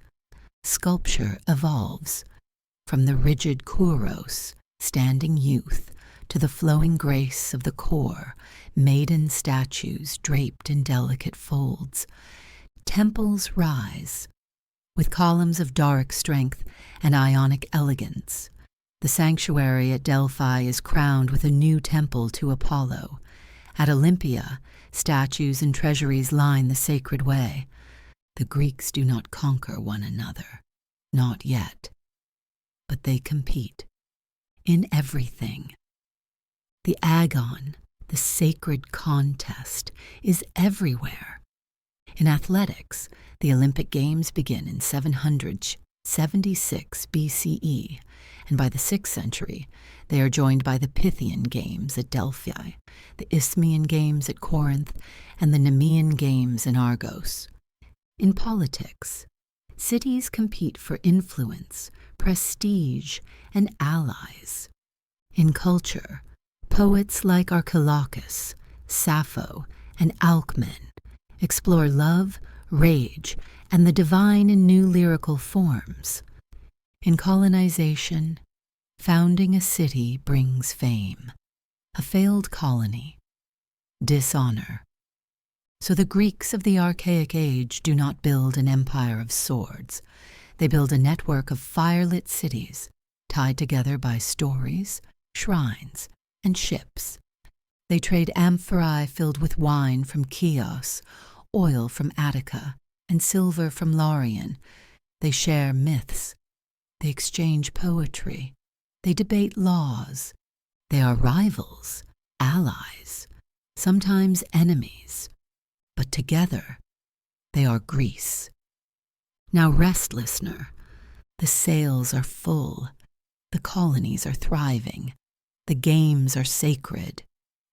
Sculpture evolves from the rigid kouros standing youth, to the flowing grace of the core, maiden statues draped in delicate folds. Temples rise, with columns of Doric strength and Ionic elegance. The sanctuary at Delphi is crowned with a new temple to Apollo. At Olympia, statues and treasuries line the sacred way. The Greeks do not conquer one another, not yet, but they compete in everything. The agon, the sacred contest, is everywhere. In athletics, the Olympic Games begin in 776 BCE, and by the 6th century, they are joined by the Pythian Games at Delphi, the Isthmian Games at Corinth, and the Nemean Games in Argos. In politics, cities compete for influence, prestige, and allies. In culture, poets like Archaic, Sappho, and Alcman explore love, rage, and the divine in new lyrical forms. In colonization, founding a city brings fame, a failed colony, dishonor. So the Greeks of the Archaic age do not build an empire of swords. They build a network of firelit cities, tied together by stories, shrines, and ships. They trade amphorae filled with wine from Chios, oil from Attica, and silver from Laurion. They share myths. They exchange poetry. They debate laws. They are rivals, allies, sometimes enemies. But together, they are Greece. Now rest, listener. The sails are full. The colonies are thriving. The games are sacred.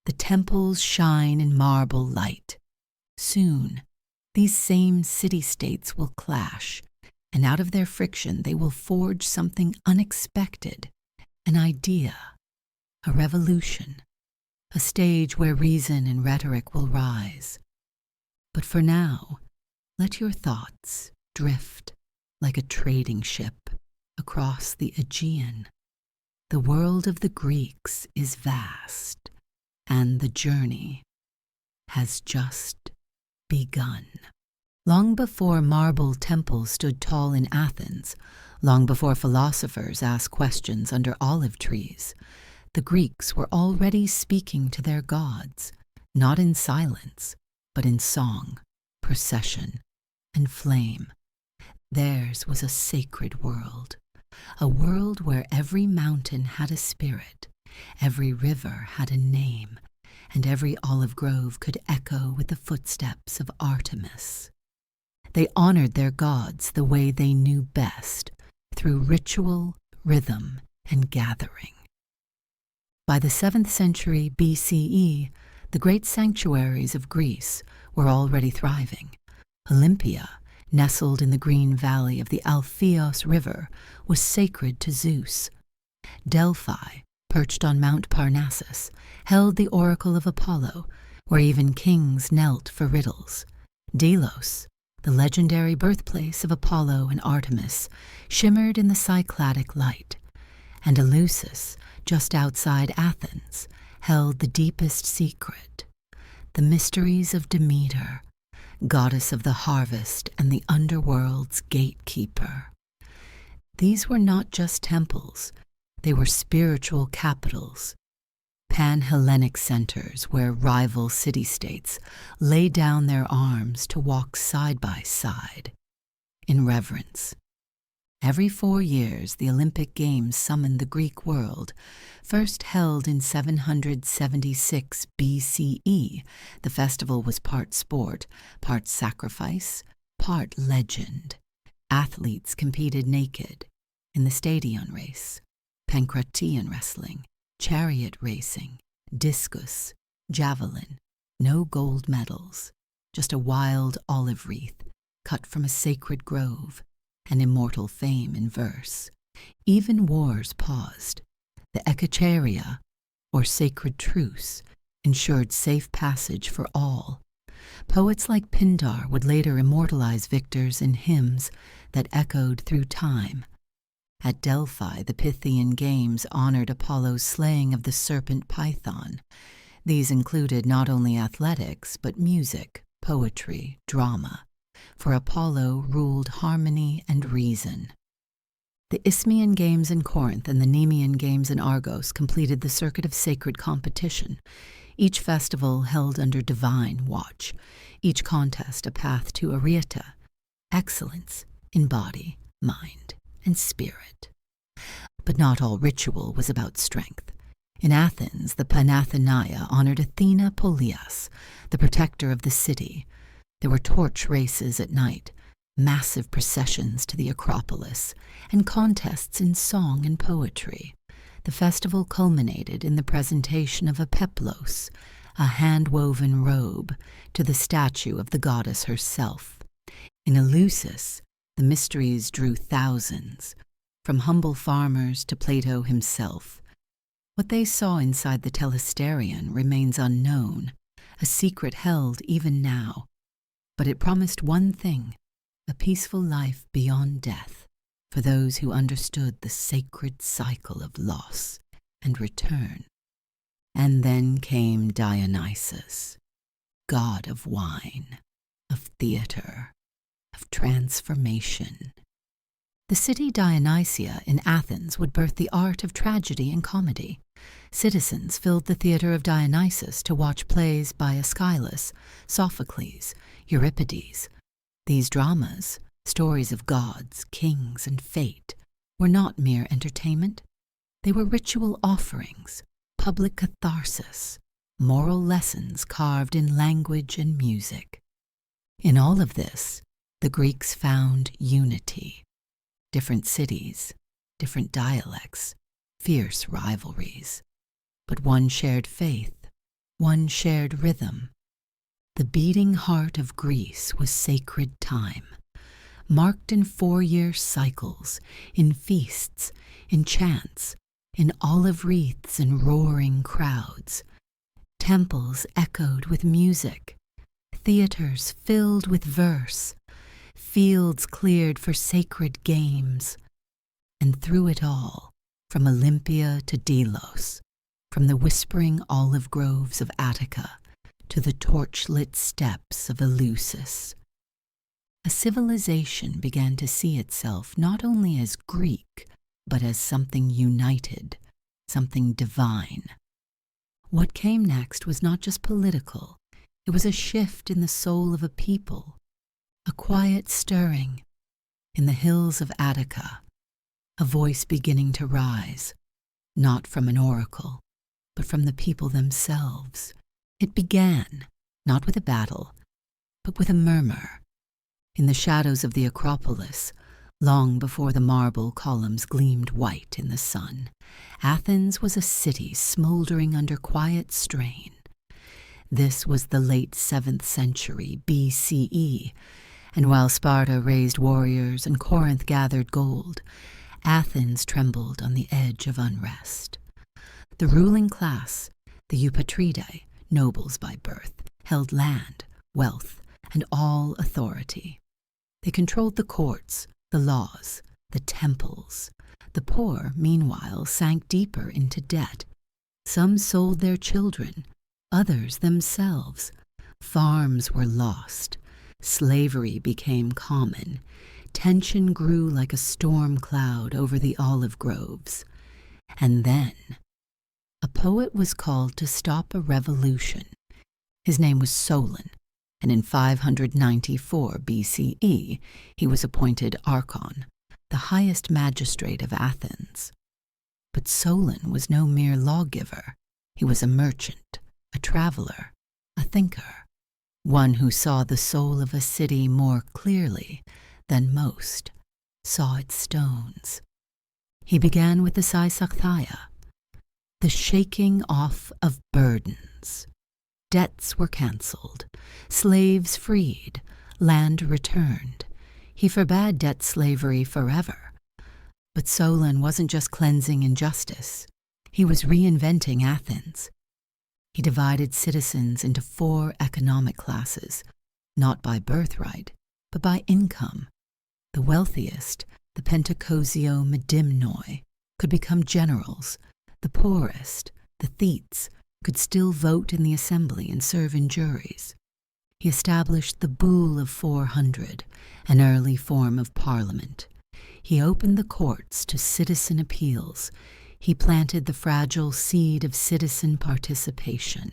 The temples shine in marble light. Soon, these same city-states will clash, and out of their friction they will forge something unexpected, an idea, a revolution, a stage where reason and rhetoric will rise. But for now, let your thoughts drift like a trading ship across the Aegean. The world of the Greeks is vast, and the journey has just begun. Long before marble temples stood tall in Athens, long before philosophers asked questions under olive trees, the Greeks were already speaking to their gods, not in silence, but in song, procession, and flame. Theirs was a sacred world, a world where every mountain had a spirit, every river had a name, and every olive grove could echo with the footsteps of Artemis. They honored their gods the way they knew best, through ritual, rhythm, and gathering. By the 7th century BCE, the great sanctuaries of Greece were already thriving. Olympia, nestled in the green valley of the Alpheus River, was sacred to Zeus. Delphi, perched on Mount Parnassus, held the oracle of Apollo, where even kings knelt for riddles. Delos, the legendary birthplace of Apollo and Artemis, shimmered in the Cycladic light, and Eleusis, just outside Athens, held the deepest secret, the mysteries of Demeter, goddess of the harvest and the underworld's gatekeeper. These were not just temples, they were spiritual capitals, pan-Hellenic centers where rival city-states lay down their arms to walk side by side in reverence. Every 4 years, the Olympic Games summoned the Greek world. First held in 776 BCE, the festival was part sport, part sacrifice, part legend. Athletes competed naked in the stadion race, Pancratian wrestling, chariot racing, discus, javelin. No gold medals, just a wild olive wreath cut from a sacred grove, and immortal fame in verse. Even wars paused. The Echecharia, or sacred truce, ensured safe passage for all. Poets like Pindar would later immortalize victors in hymns that echoed through time. At Delphi, the Pythian games honored Apollo's slaying of the serpent Python. These included not only athletics, but music, poetry, drama, for Apollo ruled harmony and reason. The Isthmian Games in Corinth and the Nemean Games in Argos completed the circuit of sacred competition, each festival held under divine watch, each contest a path to Arieta, excellence in body, mind, and spirit. But not all ritual was about strength. In Athens, the Panathenaea honored Athena Polias, the protector of the city. There were torch races at night, massive processions to the Acropolis, and contests in song and poetry. The festival culminated in the presentation of a peplos, a hand-woven robe, to the statue of the goddess herself. In Eleusis, the mysteries drew thousands, from humble farmers to Plato himself. What they saw inside the telesterion remains unknown, a secret held even now. But it promised one thing, a peaceful life beyond death for those who understood the sacred cycle of loss and return. And then came Dionysus, god of wine, of theater, of transformation. The city Dionysia in Athens would birth the art of tragedy and comedy. Citizens filled the theater of Dionysus to watch plays by Aeschylus, Sophocles, Euripides. These dramas, stories of gods, kings, and fate, were not mere entertainment. They were ritual offerings, public catharsis, moral lessons carved in language and music. In all of this, the Greeks found unity. Different cities, different dialects, fierce rivalries, but one shared faith, one shared rhythm. The beating heart of Greece was sacred time, marked in 4-year cycles, in feasts, in chants, in olive wreaths and roaring crowds. Temples echoed with music, theaters filled with verse, fields cleared for sacred games. And through it all, from Olympia to Delos, from the whispering olive groves of Attica to the torch-lit steppes of Eleusis, a civilization began to see itself not only as Greek, but as something united, something divine. What came next was not just political, it was a shift in the soul of a people, a quiet stirring. In the hills of Attica, a voice beginning to rise, not from an oracle, but from the people themselves. It began, not with a battle, but with a murmur. In the shadows of the Acropolis, long before the marble columns gleamed white in the sun, Athens was a city smoldering under quiet strain. This was the late 7th century BCE, and while Sparta raised warriors and Corinth gathered gold, Athens trembled on the edge of unrest. The ruling class, the Eupatridae, nobles by birth, held land, wealth, and all authority. They controlled the courts, the laws, the temples. The poor, meanwhile, sank deeper into debt. Some sold their children, others themselves. Farms were lost. Slavery became common. Tension grew like a storm cloud over the olive groves. And then, a poet was called to stop a revolution. His name was Solon, and in 594 BCE, he was appointed Archon, the highest magistrate of Athens. But Solon was no mere lawgiver. He was a merchant, a traveler, a thinker, one who saw the soul of a city more clearly than most saw its stones. He began with the Seisachtheia, the shaking off of burdens. Debts were cancelled, slaves freed, land returned. He forbade debt slavery forever. But Solon wasn't just cleansing injustice. He was reinventing Athens. He divided citizens into 4 economic classes, not by birthright, but by income. The wealthiest, the Pentacosio Medimnoi, could become generals. The poorest, the Thetes, could still vote in the assembly and serve in juries. He established the Bull of 400, an early form of parliament. He opened the courts to citizen appeals. He planted the fragile seed of citizen participation.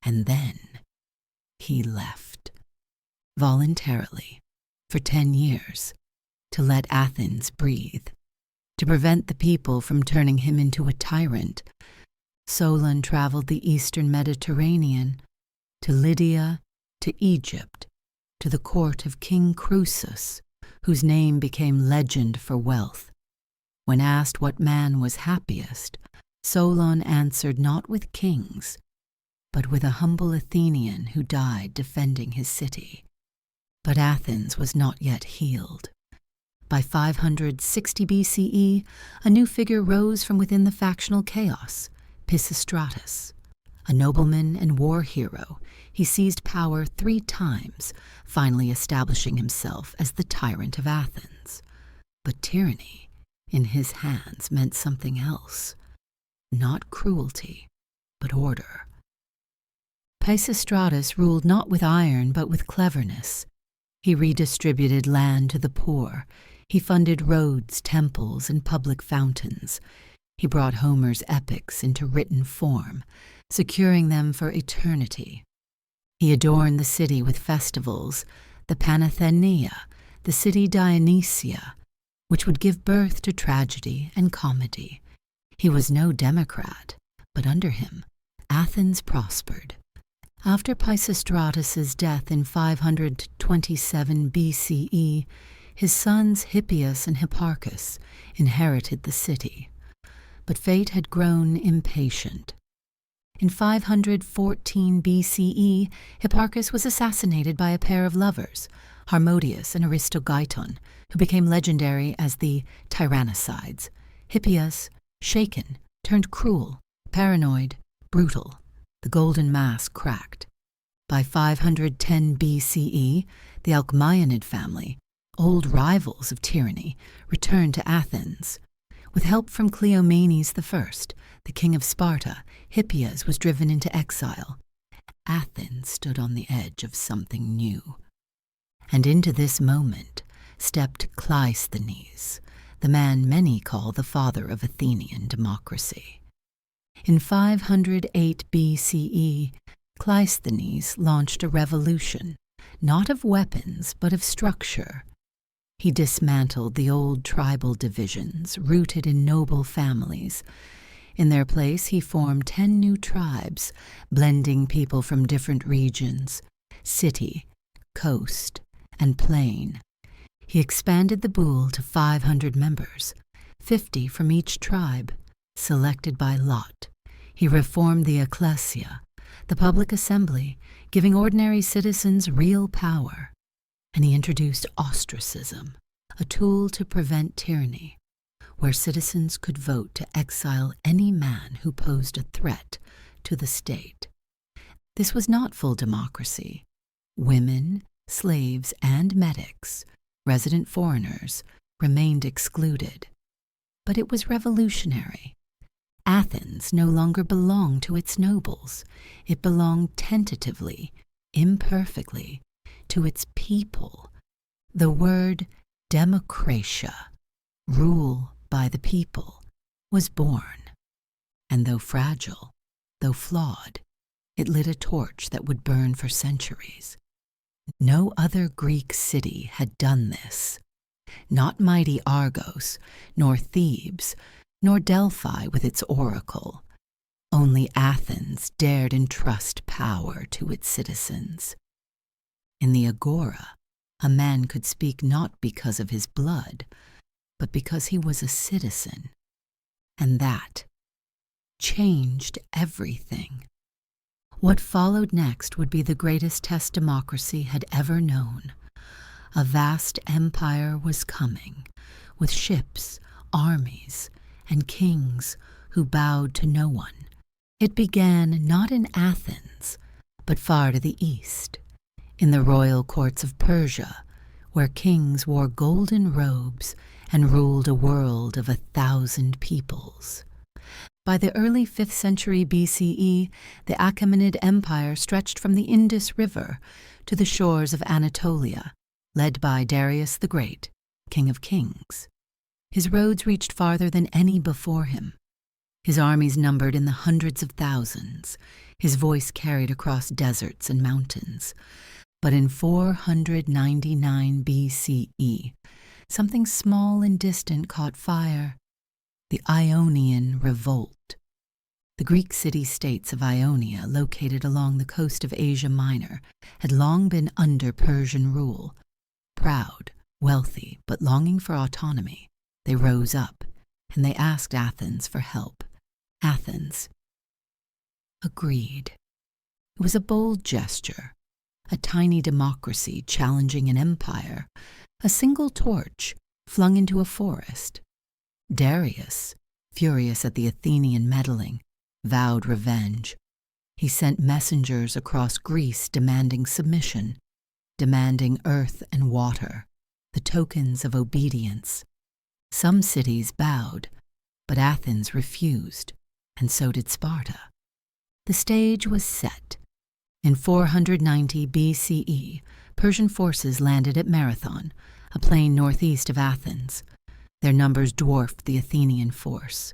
And then he left, voluntarily, for 10 years, to let Athens breathe, to prevent the people from turning him into a tyrant. Solon traveled the eastern Mediterranean, to Lydia, to Egypt, to the court of King Croesus, whose name became legend for wealth. When asked what man was happiest, Solon answered not with kings, but with a humble Athenian who died defending his city. But Athens was not yet healed. By 560 BCE, a new figure rose from within the factional chaos, Pisistratus. A nobleman and war hero, he seized power 3 times, finally establishing himself as the tyrant of Athens. But tyranny, in his hands, meant something else. Not cruelty, but order. Pisistratus ruled not with iron, but with cleverness. He redistributed land to the poor. He funded roads, temples, and public fountains. He brought Homer's epics into written form, securing them for eternity. He adorned the city with festivals, the Panathenaea, the city Dionysia, which would give birth to tragedy and comedy. He was no democrat, but under him, Athens prospered. After Pisistratus's death in 527 BCE, his sons Hippias and Hipparchus inherited the city. But fate had grown impatient. In 514 BCE, Hipparchus was assassinated by a pair of lovers, Harmodius and Aristogeiton, who became legendary as the Tyrannicides. Hippias, shaken, turned cruel, paranoid, brutal. The golden mask cracked. By 510 BCE, the Alcmaeonid family, old rivals of tyranny, returned to Athens. With help from Cleomenes I, the king of Sparta, Hippias was driven into exile. Athens stood on the edge of something new. And into this moment stepped Cleisthenes, the man many call the father of Athenian democracy. In 508 BCE, Cleisthenes launched a revolution, not of weapons, but of structure. He dismantled the old tribal divisions rooted in noble families. In their place, he formed 10 new tribes, blending people from different regions, city, coast, and plain. He expanded the bull to 500 members, 50 from each tribe, selected by lot. He reformed the ecclesia, the public assembly, giving ordinary citizens real power. And he introduced ostracism, a tool to prevent tyranny, where citizens could vote to exile any man who posed a threat to the state. This was not full democracy. Women, slaves, and medics, resident foreigners, remained excluded. But it was revolutionary. Athens no longer belonged to its nobles. It belonged tentatively, imperfectly, to its people. The word democratia, rule by the people, was born. And though fragile, though flawed, it lit a torch that would burn for centuries. No other Greek city had done this. Not mighty Argos, nor Thebes, nor Delphi with its oracle. Only Athens dared entrust power to its citizens. In the agora, a man could speak not because of his blood, but because he was a citizen. And that changed everything. What followed next would be the greatest test democracy had ever known. A vast empire was coming, with ships, armies, and kings who bowed to no one. It began not in Athens, but far to the east, in the royal courts of Persia, where kings wore golden robes and ruled a world of 1,000 peoples. By the early 5th century BCE, the Achaemenid Empire stretched from the Indus River to the shores of Anatolia, led by Darius the Great, King of Kings. His roads reached farther than any before him. His armies numbered in the hundreds of thousands. His voice carried across deserts and mountains. But in 499 BCE, something small and distant caught fire: the Ionian Revolt. The Greek city-states of Ionia, located along the coast of Asia Minor, had long been under Persian rule. Proud, wealthy, but longing for autonomy, they rose up, and they asked Athens for help. Athens agreed. It was a bold gesture, a tiny democracy challenging an empire, a single torch flung into a forest. Darius, furious at the Athenian meddling, vowed revenge. He sent messengers across Greece demanding submission, demanding earth and water, the tokens of obedience. Some cities bowed, but Athens refused, and so did Sparta. The stage was set. In 490 BCE, Persian forces landed at Marathon, a plain northeast of Athens. Their numbers dwarfed the Athenian force.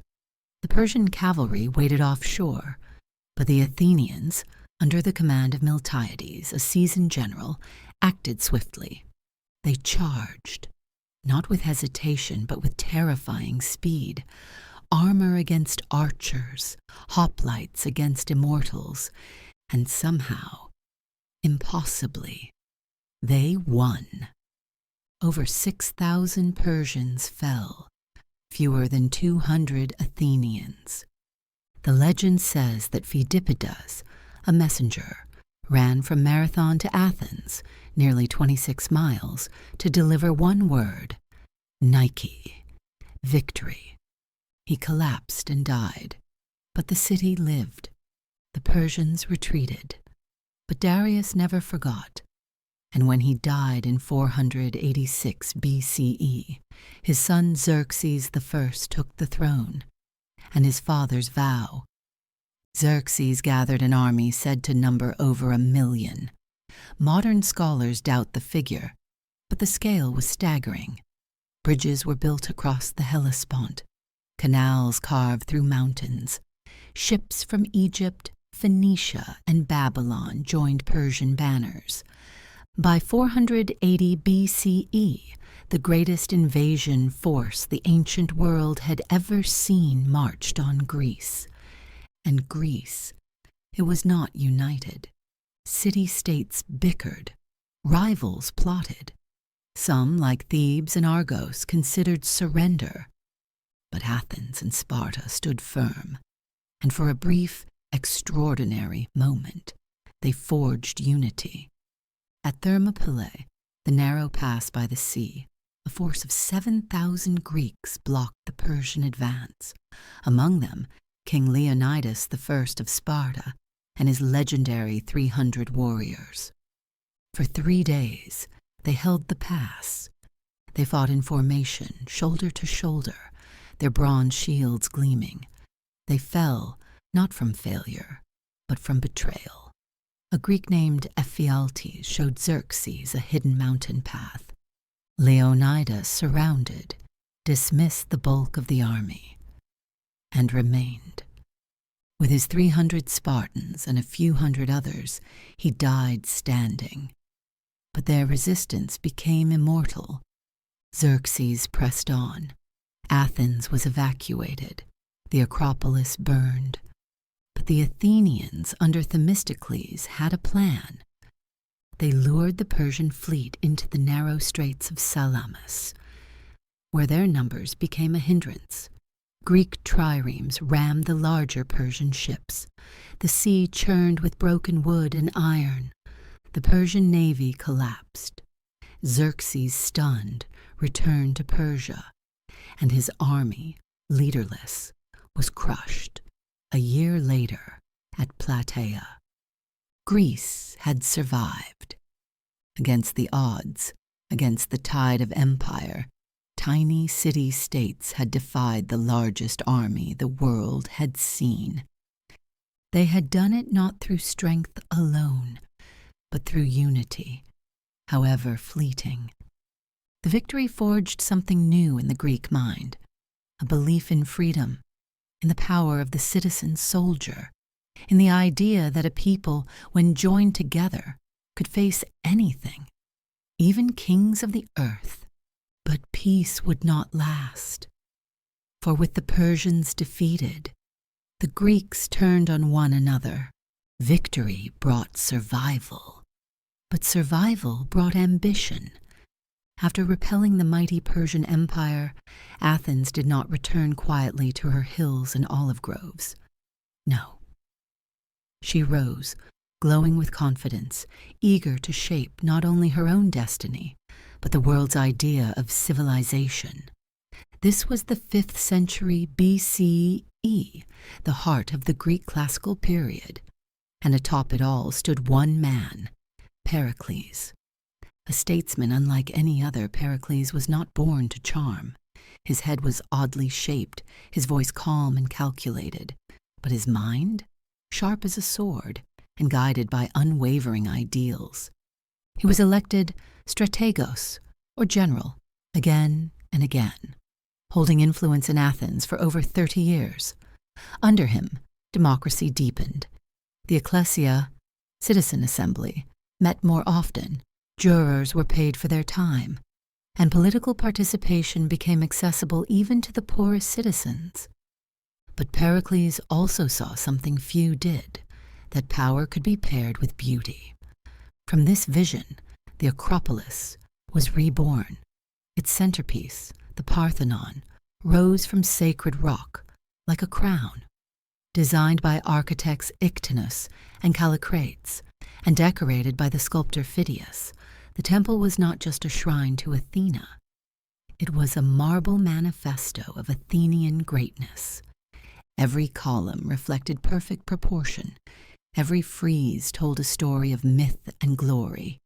The Persian cavalry waited offshore, but the Athenians, under the command of Miltiades, a seasoned general, acted swiftly. They charged, not with hesitation, but with terrifying speed. Armor against archers, hoplites against immortals, and somehow, impossibly, they won. Over 6,000 Persians fell, fewer than 200 Athenians. The legend says that Pheidippides, a messenger, ran from Marathon to Athens, nearly 26 miles, to deliver one word: Nike, victory. He collapsed and died, but the city lived. The Persians retreated, but Darius never forgot, and when he died in 486 BCE, his son Xerxes I took the throne, and his father's vow. Xerxes gathered an army said to number over 1 million. Modern scholars doubt the figure, but the scale was staggering. Bridges were built across the Hellespont, canals carved through mountains. Ships from Egypt, Phoenicia, and Babylon joined Persian banners. By 480 BCE, the greatest invasion force the ancient world had ever seen marched on Greece. And Greece, it was not united. City-states bickered, rivals plotted. Some, like Thebes and Argos, considered surrender. But Athens and Sparta stood firm, and for a brief, extraordinary moment, they forged unity. At Thermopylae, the narrow pass by the sea, a force of 7,000 Greeks blocked the Persian advance. Among them, King Leonidas I of Sparta and his legendary 300 warriors. For 3 days, they held the pass. They fought in formation, shoulder to shoulder, their bronze shields gleaming. They fell, not from failure, but from betrayal. A Greek named Ephialtes showed Xerxes a hidden mountain path. Leonidas surrounded, dismissed the bulk of the army, and remained. With his 300 Spartans and a few hundred others, he died standing. But their resistance became immortal. Xerxes pressed on. Athens was evacuated. The Acropolis burned. But the Athenians under Themistocles had a plan. They lured the Persian fleet into the narrow straits of Salamis, where their numbers became a hindrance. Greek triremes rammed the larger Persian ships. The sea churned with broken wood and iron. The Persian navy collapsed. Xerxes, stunned, returned to Persia, and his army, leaderless, was crushed. A year later, at Plataea, Greece had survived. Against the odds, against the tide of empire, tiny city-states had defied the largest army the world had seen. They had done it not through strength alone, but through unity, however fleeting. The victory forged something new in the Greek mind, a belief in freedom, in the power of the citizen soldier, in the idea that a people, when joined together, could face anything, even kings of the earth. But peace would not last. For with the Persians defeated, the Greeks turned on one another. Victory brought survival, but survival brought ambition. After repelling the mighty Persian Empire, Athens did not return quietly to her hills and olive groves. No. She rose, glowing with confidence, eager to shape not only her own destiny, but the world's idea of civilization. This was the 5th century BCE, the heart of the Greek classical period, and atop it all stood one man, Pericles. A statesman unlike any other, Pericles was not born to charm. His head was oddly shaped, his voice calm and calculated, but his mind, sharp as a sword, and guided by unwavering ideals. He was elected strategos, or general, again and again, holding influence in Athens for over 30 years. Under him, democracy deepened. The ecclesia, citizen assembly, met more often, jurors were paid for their time, and political participation became accessible even to the poorest citizens. But Pericles also saw something few did, that power could be paired with beauty. From this vision, the Acropolis was reborn. Its centerpiece, the Parthenon, rose from sacred rock like a crown. Designed by architects Ictinus and Callicrates, and decorated by the sculptor Phidias, the temple was not just a shrine to Athena. It was a marble manifesto of Athenian greatness. Every column reflected perfect proportion. Every frieze told a story of myth and glory.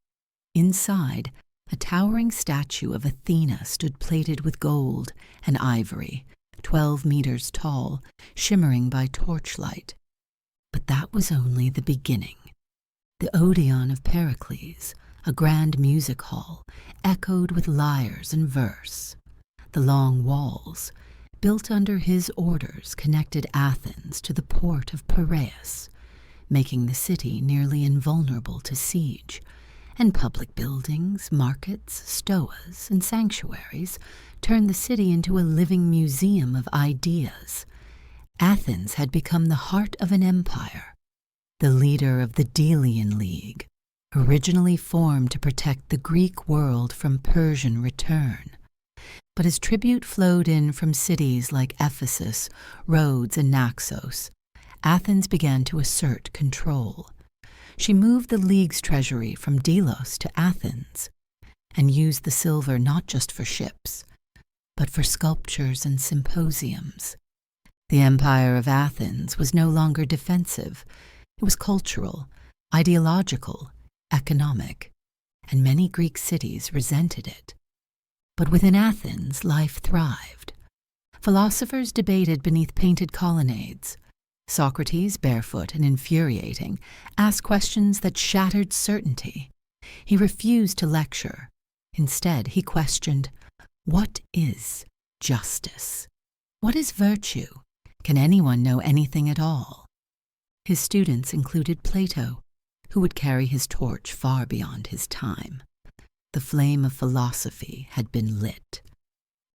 Inside, a towering statue of Athena stood plated with gold and ivory, 12 meters tall, shimmering by torchlight. But that was only the beginning. The Odeon of Pericles, a grand music hall, echoed with lyres and verse. The long walls, built under his orders, connected Athens to the port of Piraeus, making the city nearly invulnerable to siege, and public buildings, markets, stoas, and sanctuaries turned the city into a living museum of ideas. Athens had become the heart of an empire, the leader of the Delian League, originally formed to protect the Greek world from Persian return. But as tribute flowed in from cities like Ephesus, Rhodes, and Naxos, Athens began to assert control. She moved the League's treasury from Delos to Athens, and used the silver not just for ships, but for sculptures and symposiums. The Empire of Athens was no longer defensive. It was cultural, ideological, economic, and many Greek cities resented it. But within Athens, life thrived. Philosophers debated beneath painted colonnades. Socrates, barefoot and infuriating, asked questions that shattered certainty. He refused to lecture. Instead, he questioned, what is justice? What is virtue? Can anyone know anything at all? His students included Plato, who would carry his torch far beyond his time. The flame of philosophy had been lit.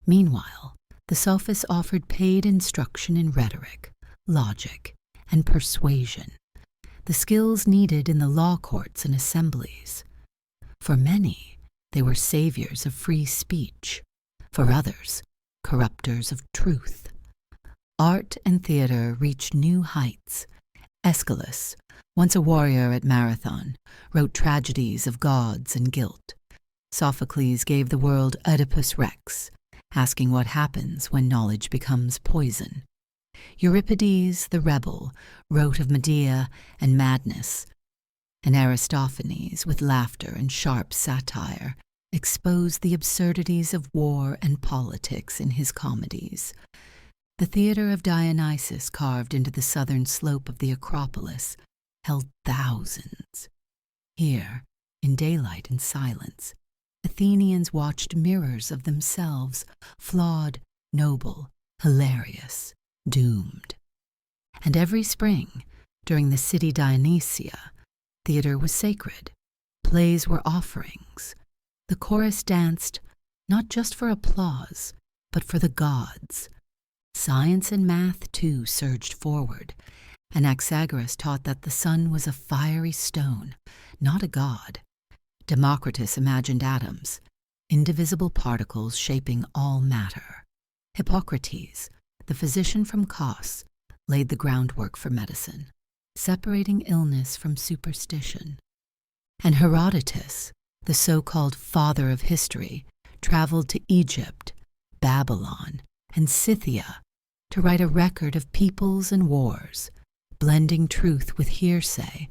Meanwhile, the sophists offered paid instruction in rhetoric, logic, and persuasion, the skills needed in the law courts and assemblies. For many, they were saviors of free speech. For others, corrupters of truth. Art and theater reached new heights. Aeschylus, once a warrior at Marathon, wrote tragedies of gods and guilt. Sophocles gave the world Oedipus Rex, asking what happens when knowledge becomes poison. Euripides, the rebel, wrote of Medea and madness, and Aristophanes, with laughter and sharp satire, exposed the absurdities of war and politics in his comedies. The theater of Dionysus, carved into the southern slope of the Acropolis, held thousands. Here, in daylight and silence, Athenians watched mirrors of themselves, flawed, noble, hilarious, doomed. And every spring, during the city Dionysia, theater was sacred. Plays were offerings. The chorus danced not just for applause, but for the gods. Science and math, too, surged forward. Anaxagoras taught that the sun was a fiery stone, not a god. Democritus imagined atoms, indivisible particles shaping all matter. Hippocrates, the physician from Kos, laid the groundwork for medicine, separating illness from superstition. And Herodotus, the so-called father of history, traveled to Egypt, Babylon, and Scythia to write a record of peoples and wars, blending truth with hearsay,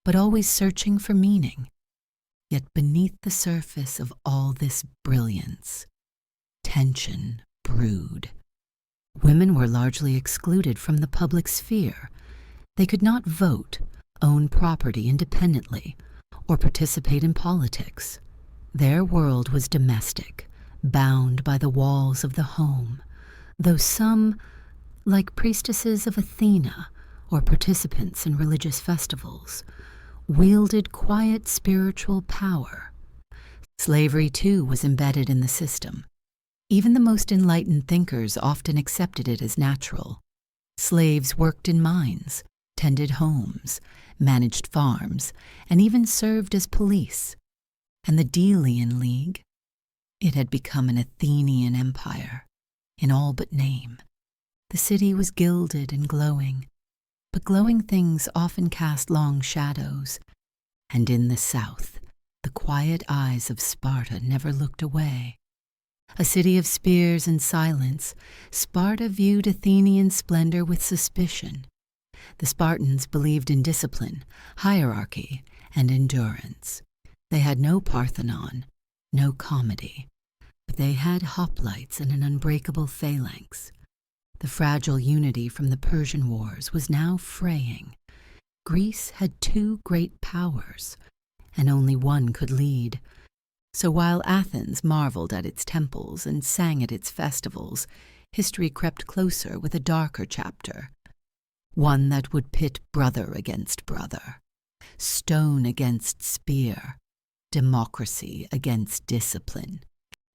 but always searching for meaning. Yet beneath the surface of all this brilliance, tension brewed. Women were largely excluded from the public sphere. They could not vote, own property independently, or participate in politics. Their world was domestic, bound by the walls of the home, though some, like priestesses of Athena or participants in religious festivals, wielded quiet spiritual power. Slavery, too, was embedded in the system. Even the most enlightened thinkers often accepted it as natural. Slaves worked in mines, tended homes, managed farms, and even served as police. And the Delian League? It had become an Athenian empire, in all but name. The city was gilded and glowing, but glowing things often cast long shadows, and in the south, the quiet eyes of Sparta never looked away. A city of spears and silence, Sparta viewed Athenian splendor with suspicion. The Spartans believed in discipline, hierarchy, and endurance. They had no Parthenon, no comedy, but they had hoplites and an unbreakable phalanx. The fragile unity from the Persian wars was now fraying. Greece had two great powers, and only one could lead. So while Athens marveled at its temples and sang at its festivals, history crept closer with a darker chapter, one that would pit brother against brother, stone against spear, democracy against discipline.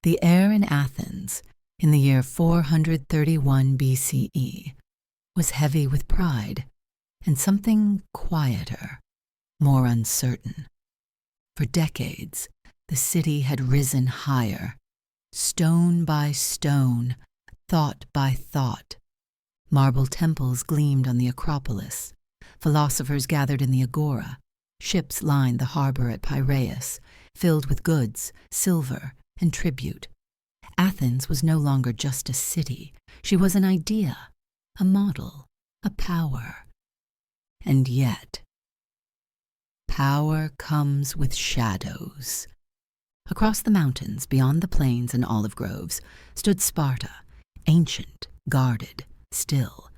The air in Athens, in the year 431 BCE, was heavy with pride and something quieter, more uncertain. For decades, the city had risen higher, stone by stone, thought by thought. Marble temples gleamed on the Acropolis, philosophers gathered in the Agora, ships lined the harbor at Piraeus, filled with goods, silver, and tribute. Athens was no longer just a city. She was an idea, a model, a power. And yet, power comes with shadows. Across the mountains, beyond the plains and olive groves, stood Sparta, ancient, guarded, still.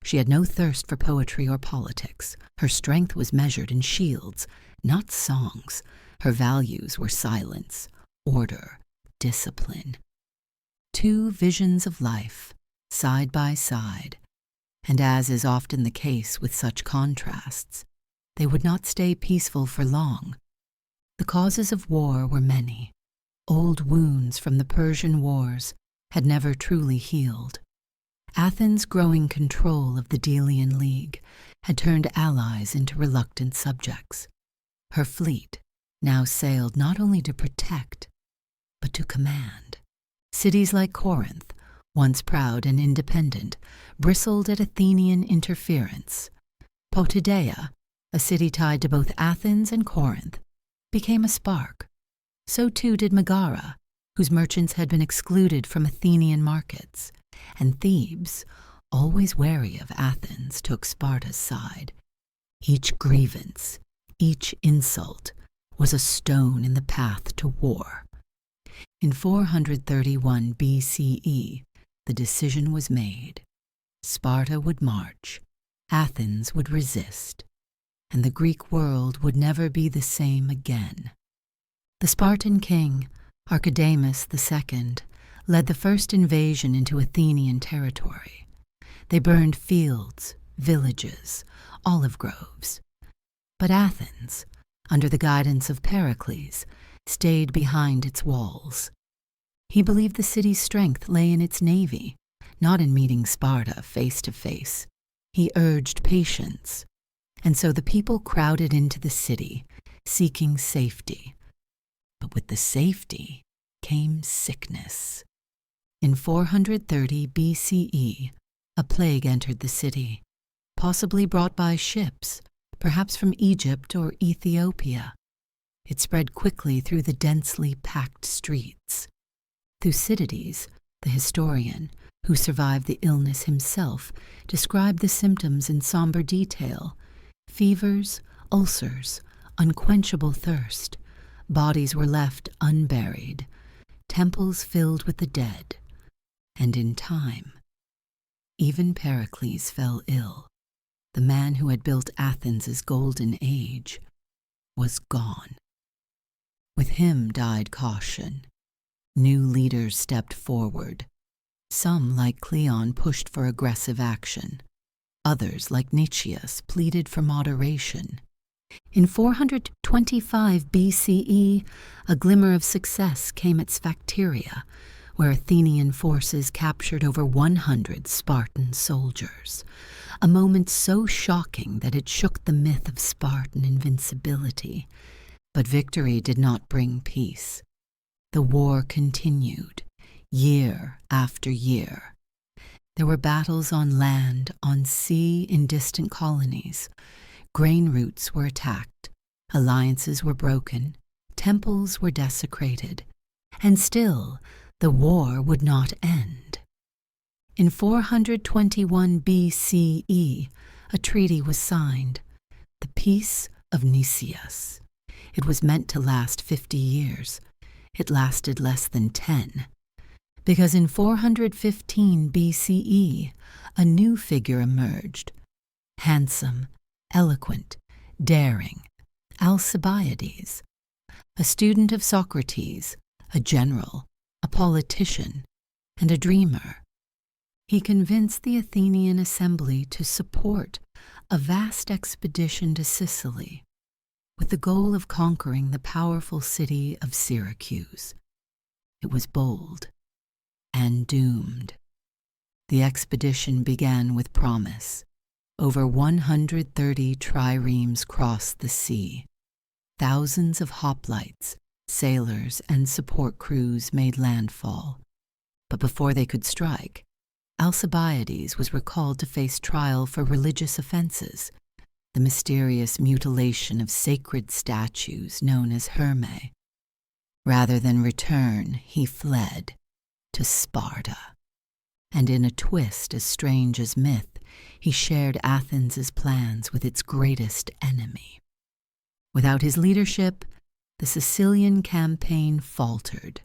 She had no thirst for poetry or politics. Her strength was measured in shields, not songs. Her values were silence, order, discipline. Two visions of life, side by side, and as is often the case with such contrasts, they would not stay peaceful for long. The causes of war were many. Old wounds from the Persian wars had never truly healed. Athens' growing control of the Delian League had turned allies into reluctant subjects. Her fleet now sailed not only to protect, but to command. Cities like Corinth, once proud and independent, bristled at Athenian interference. Potidæa, a city tied to both Athens and Corinth, became a spark. So too did Megara, whose merchants had been excluded from Athenian markets, and Thebes, always wary of Athens, took Sparta's side. Each grievance, each insult, was a stone in the path to war. In 431 BCE, the decision was made. Sparta would march, Athens would resist, and the Greek world would never be the same again. The Spartan king, Archidamus II, led the first invasion into Athenian territory. They burned fields, villages, olive groves. But Athens, under the guidance of Pericles, stayed behind its walls. He believed the city's strength lay in its navy, not in meeting Sparta face to face. He urged patience, and so the people crowded into the city, seeking safety. But with the safety came sickness. In 430 BCE, a plague entered the city, possibly brought by ships, perhaps from Egypt or Ethiopia. It spread quickly through the densely packed streets. Thucydides, the historian, who survived the illness himself, described the symptoms in somber detail: fevers, ulcers, unquenchable thirst. Bodies were left unburied, temples filled with the dead. And in time, even Pericles fell ill. The man who had built Athens' golden age was gone. With him died caution. New leaders stepped forward. Some, like Cleon, pushed for aggressive action. Others, like Nicias, pleaded for moderation. In 425 BCE, a glimmer of success came at Sphacteria, where Athenian forces captured over 100 Spartan soldiers, a moment so shocking that it shook the myth of Spartan invincibility. But victory did not bring peace. The war continued, year after year. There were battles on land, on sea, in distant colonies. Grain routes were attacked, alliances were broken, temples were desecrated, and still the war would not end. In 421 BCE, a treaty was signed, the Peace of Nicias. It was meant to last 50 years. It lasted less than 10. Because in 415 BCE, a new figure emerged. Handsome, eloquent, daring, Alcibiades, a student of Socrates, a general, a politician, and a dreamer. He convinced the Athenian assembly to support a vast expedition to Sicily, with the goal of conquering the powerful city of Syracuse. It was bold and doomed. The expedition began with promise. Over 130 triremes crossed the sea. Thousands of hoplites, sailors, and support crews made landfall. But before they could strike, Alcibiades was recalled to face trial for religious offenses, the mysterious mutilation of sacred statues known as Hermae. Rather than return, he fled to Sparta. And in a twist as strange as myth, he shared Athens' plans with its greatest enemy. Without his leadership, the Sicilian campaign faltered.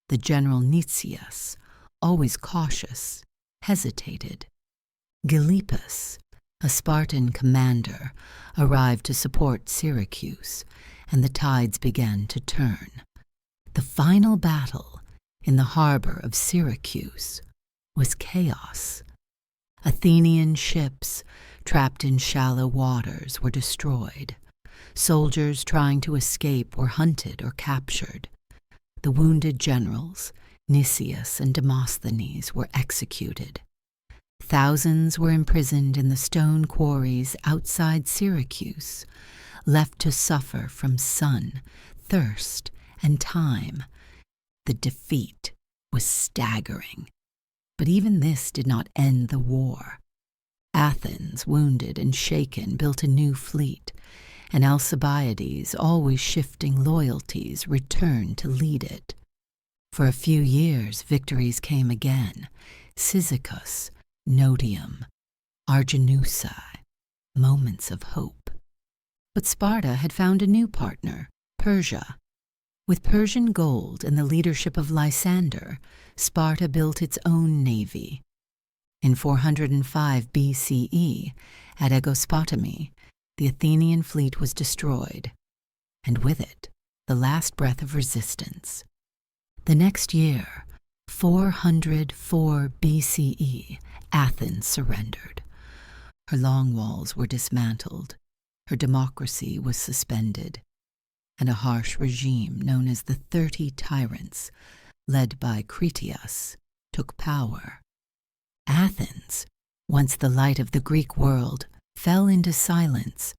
The general Nicias, always cautious, hesitated. Gylippus, a Spartan commander, arrived to support Syracuse, and the tides began to turn. The final battle, in the harbor of Syracuse, was chaos. Athenian ships, trapped in shallow waters, were destroyed. Soldiers trying to escape were hunted or captured. The wounded generals, Nicias and Demosthenes, were executed. Thousands were imprisoned in the stone quarries outside Syracuse, left to suffer from sun, thirst, and time. The defeat was staggering. But even this did not end the war. Athens, wounded and shaken, built a new fleet, and Alcibiades, always shifting loyalties, returned to lead it. For a few years, victories came again: Cyzicus, Notium, Arginusae, moments of hope. But Sparta had found a new partner, Persia. With Persian gold and the leadership of Lysander, Sparta built its own navy. In 405 BCE, at Aegospotami, the Athenian fleet was destroyed, and with it, the last breath of resistance. The next year, 404 BCE, Athens surrendered. Her long walls were dismantled, her democracy was suspended, and a harsh regime known as the 30 Tyrants, led by Cretias, took power. Athens, once the light of the Greek world, fell into silence.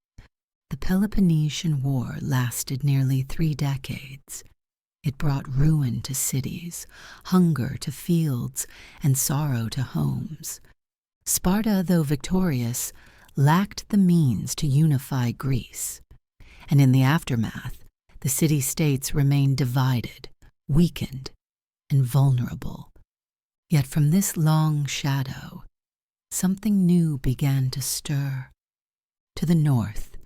The Peloponnesian War lasted nearly 3 decades. It brought ruin to cities, hunger to fields, and sorrow to homes. Sparta, though victorious, lacked the means to unify Greece, and in the aftermath, the city-states remained divided, weakened, and vulnerable. Yet from this long shadow, something new began to stir. To the north,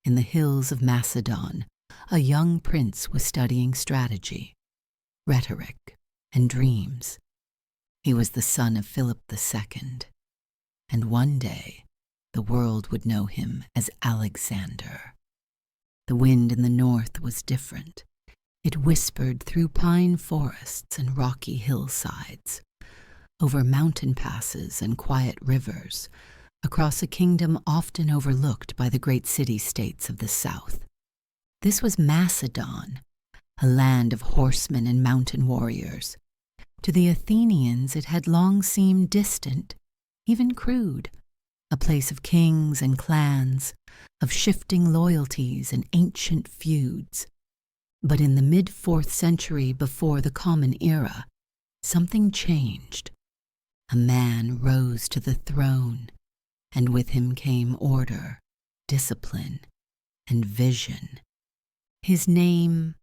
in the hills of Macedon, a young prince was studying strategy, rhetoric, and dreams. He was the son of Philip II, and one day the world would know him as Alexander. The wind in the north was different. It whispered through pine forests and rocky hillsides, over mountain passes and quiet rivers, across a kingdom often overlooked by the great city-states of the south. This was Macedon, a land of horsemen and mountain warriors. To the Athenians it had long seemed distant, even crude, a place of kings and clans, of shifting loyalties and ancient feuds. But in the mid-4th century before the Common Era, something changed. A man rose to the throne, and with him came order, discipline, and vision. His name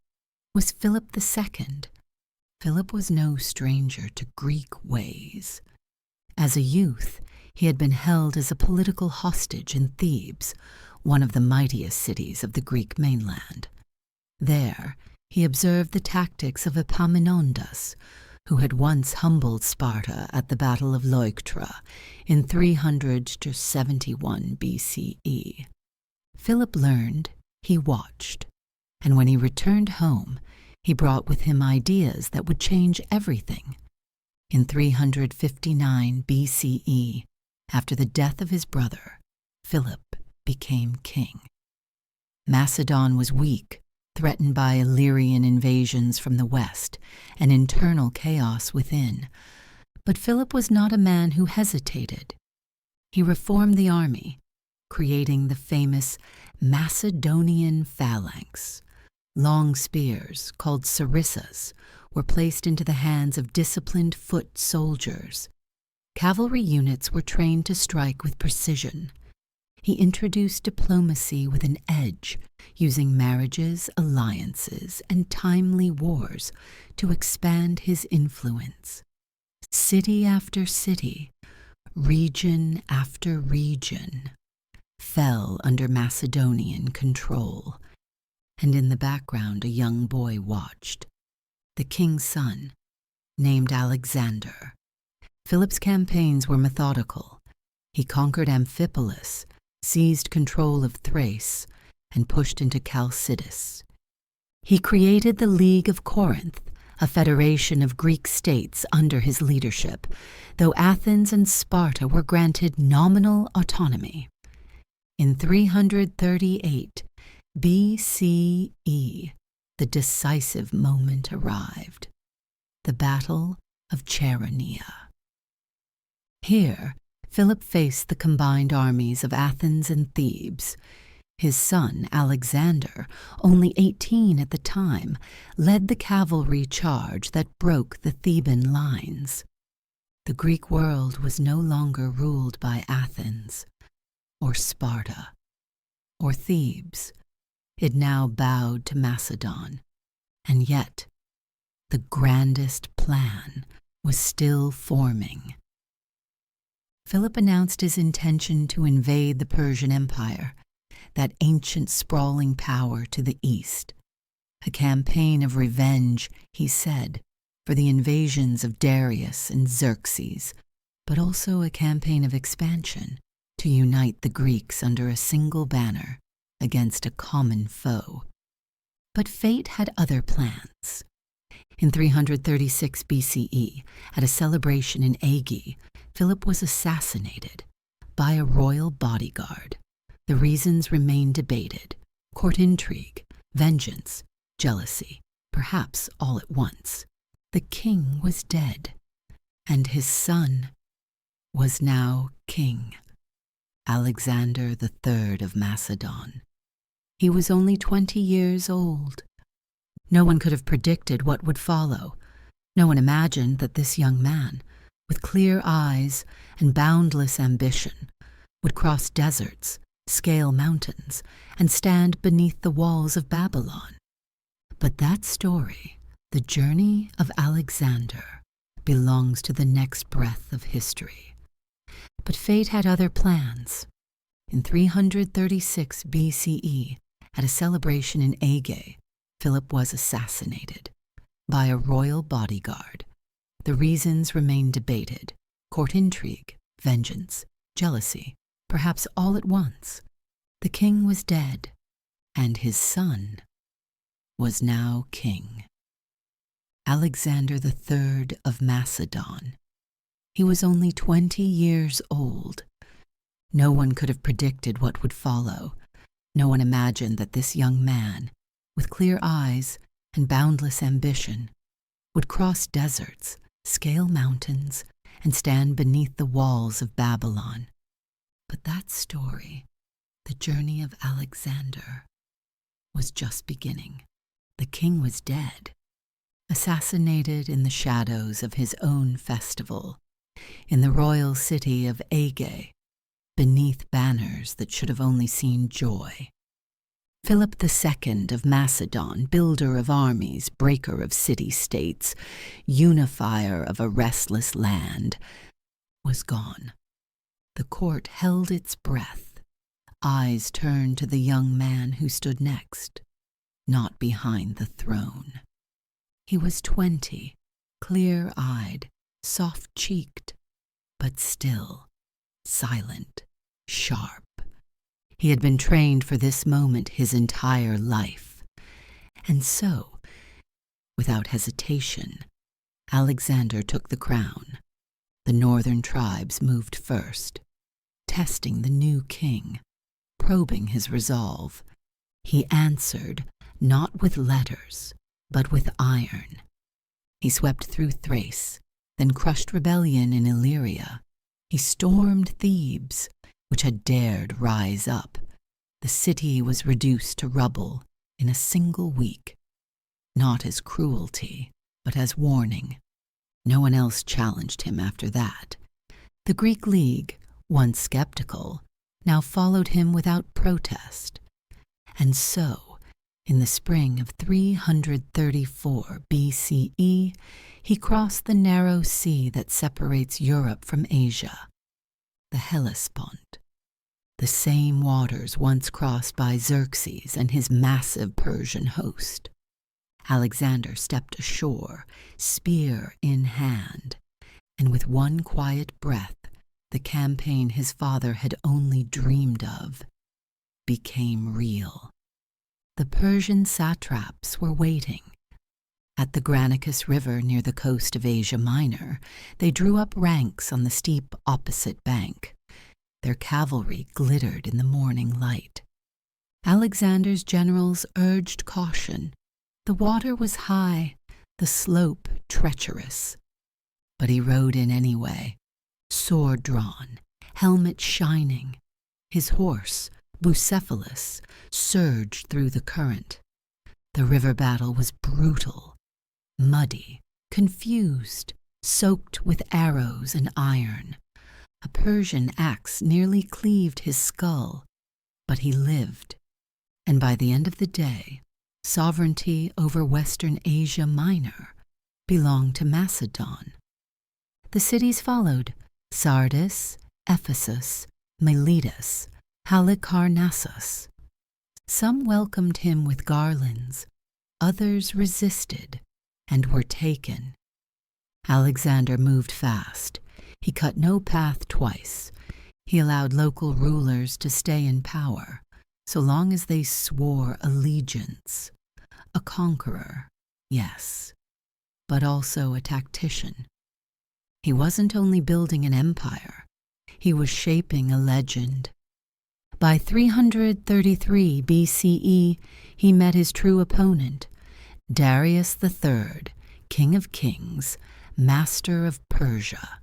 was Philip II. Philip was no stranger to Greek ways. As a youth, he had been held as a political hostage in Thebes, one of the mightiest cities of the Greek mainland. There, he observed the tactics of Epaminondas, who had once humbled Sparta at the Battle of Leuctra in 371 BCE. Philip learned, he watched, and when he returned home, he brought with him ideas that would change everything. In 359 BCE, after the death of his brother, Philip became king. Macedon was weak, threatened by Illyrian invasions from the west and internal chaos within. But Philip was not a man who hesitated. He reformed the army, creating the famous Macedonian phalanx. Long spears, called sarissas, were placed into the hands of disciplined foot soldiers. Cavalry units were trained to strike with precision. He introduced diplomacy with an edge, using marriages, alliances, and timely wars to expand his influence. City after city, region after region, fell under Macedonian control, and in the background a young boy watched, the king's son, named Alexander. Philip's campaigns were methodical. He conquered Amphipolis, seized control of Thrace, and pushed into Chalcidice. He created the League of Corinth, a federation of Greek states under his leadership, though Athens and Sparta were granted nominal autonomy. In 338 BCE, the decisive moment arrived, the Battle of Chaeronea. Here, Philip faced the combined armies of Athens and Thebes. His son, Alexander, only 18 at the time, led the cavalry charge that broke the Theban lines. The Greek world was no longer ruled by Athens, or Sparta, or Thebes. It now bowed to Macedon, and yet the grandest plan was still forming. Philip announced his intention to invade the Persian Empire, that ancient sprawling power to the east. a campaign of revenge, he said, for the invasions of Darius and Xerxes, but also a campaign of expansion to unite the Greeks under a single banner against a common foe. But fate had other plans. In 336 BCE, at a celebration in Aegae, Philip was assassinated by a royal bodyguard. The reasons remain debated: court intrigue, vengeance, jealousy, perhaps all at once. The king was dead, and his son was now king, Alexander III of Macedon. He was only 20 years old. No one could have predicted what would follow. No one imagined that this young man, with clear eyes and boundless ambition, would cross deserts, scale mountains, and stand beneath the walls of Babylon. But that story, the journey of Alexander, belongs to the next breath of history. But fate had other plans. In 336 BCE, at a celebration in Aegae, Philip was assassinated by a royal bodyguard. The reasons remain debated: court intrigue, vengeance, jealousy, perhaps all at once. The king was dead, and his son was now king, Alexander III of Macedon. He was only 20 years old. No one could have predicted what would follow. No one imagined that this young man, with clear eyes and boundless ambition, would cross deserts, scale mountains, and stand beneath the walls of Babylon. But that story, the journey of Alexander, was just beginning. The king was dead, assassinated in the shadows of his own festival, in the royal city of Aegae, beneath banners that should have only seen joy. Philip II of Macedon, builder of armies, breaker of city-states, unifier of a restless land, was gone. The court held its breath. Eyes turned to the young man who stood next, not behind the throne. He was 20, clear-eyed, soft-cheeked, but still silent, sharp. He had been trained for this moment his entire life. And so, without hesitation, Alexander took the crown. The northern tribes moved first, testing the new king, probing his resolve. He answered not with letters, but with iron. He swept through Thrace, then crushed rebellion in Illyria. He stormed Thebes, which had dared rise up. The city was reduced to rubble in a single week, not as cruelty, but as warning. No one else challenged him after that. The Greek League, once skeptical, now followed him without protest. And so, in the spring of 334 BCE, he crossed the narrow sea that separates Europe from Asia, the Hellespont, the same waters once crossed by Xerxes and his massive Persian host. Alexander stepped ashore, spear in hand, and with one quiet breath, the campaign his father had only dreamed of became real. The Persian satraps were waiting. At the Granicus River near the coast of Asia Minor, they drew up ranks on the steep opposite bank. Their cavalry glittered in the morning light. Alexander's generals urged caution. The water was high, the slope treacherous. But he rode in anyway, sword drawn, helmet shining. His horse, Bucephalus, surged through the current. The river battle was brutal, muddy, confused, soaked with arrows and iron. A Persian axe nearly cleaved his skull, but he lived. And by the end of the day, sovereignty over Western Asia Minor belonged to Macedon. The cities followed: Sardis, Ephesus, Miletus, Halicarnassus. Some welcomed him with garlands, Others resisted and were taken. Alexander moved fast. He cut no path twice. He allowed local rulers to stay in power, so long as they swore allegiance. A conqueror, yes, but also a tactician. He wasn't only building an empire, he was shaping a legend. By 333 BCE, he met his true opponent, Darius III, King of Kings, master of Persia.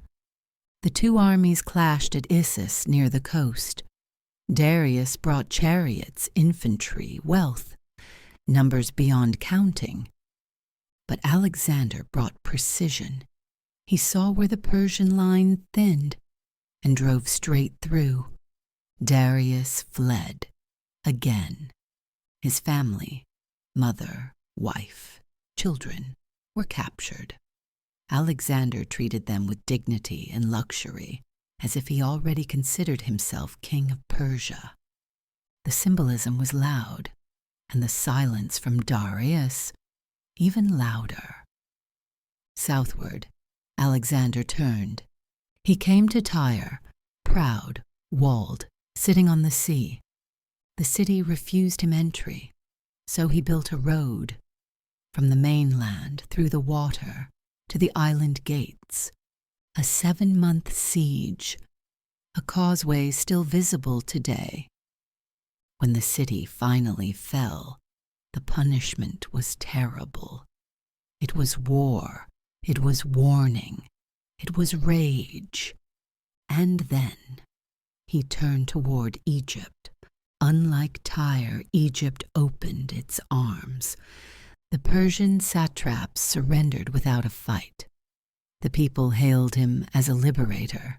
The two armies clashed at Issus near the coast. Darius brought chariots, infantry, wealth, numbers beyond counting. But Alexander brought precision. He saw where the Persian line thinned and drove straight through. Darius fled again. His family, mother, wife, children, were captured. Alexander treated them with dignity and luxury, as if he already considered himself king of Persia. The symbolism was loud, and the silence from Darius even louder. Southward, Alexander turned. He came to Tyre, proud, walled, sitting on the sea. The city refused him entry, so he built a road from the mainland through the water to the island gates. A 7-month siege, a causeway still visible today. When the city finally fell, the punishment was terrible. It was war, it was warning, it was rage. And then he turned toward Egypt. Unlike Tyre, Egypt opened its arms. The Persian satraps surrendered without a fight. The people hailed him as a liberator.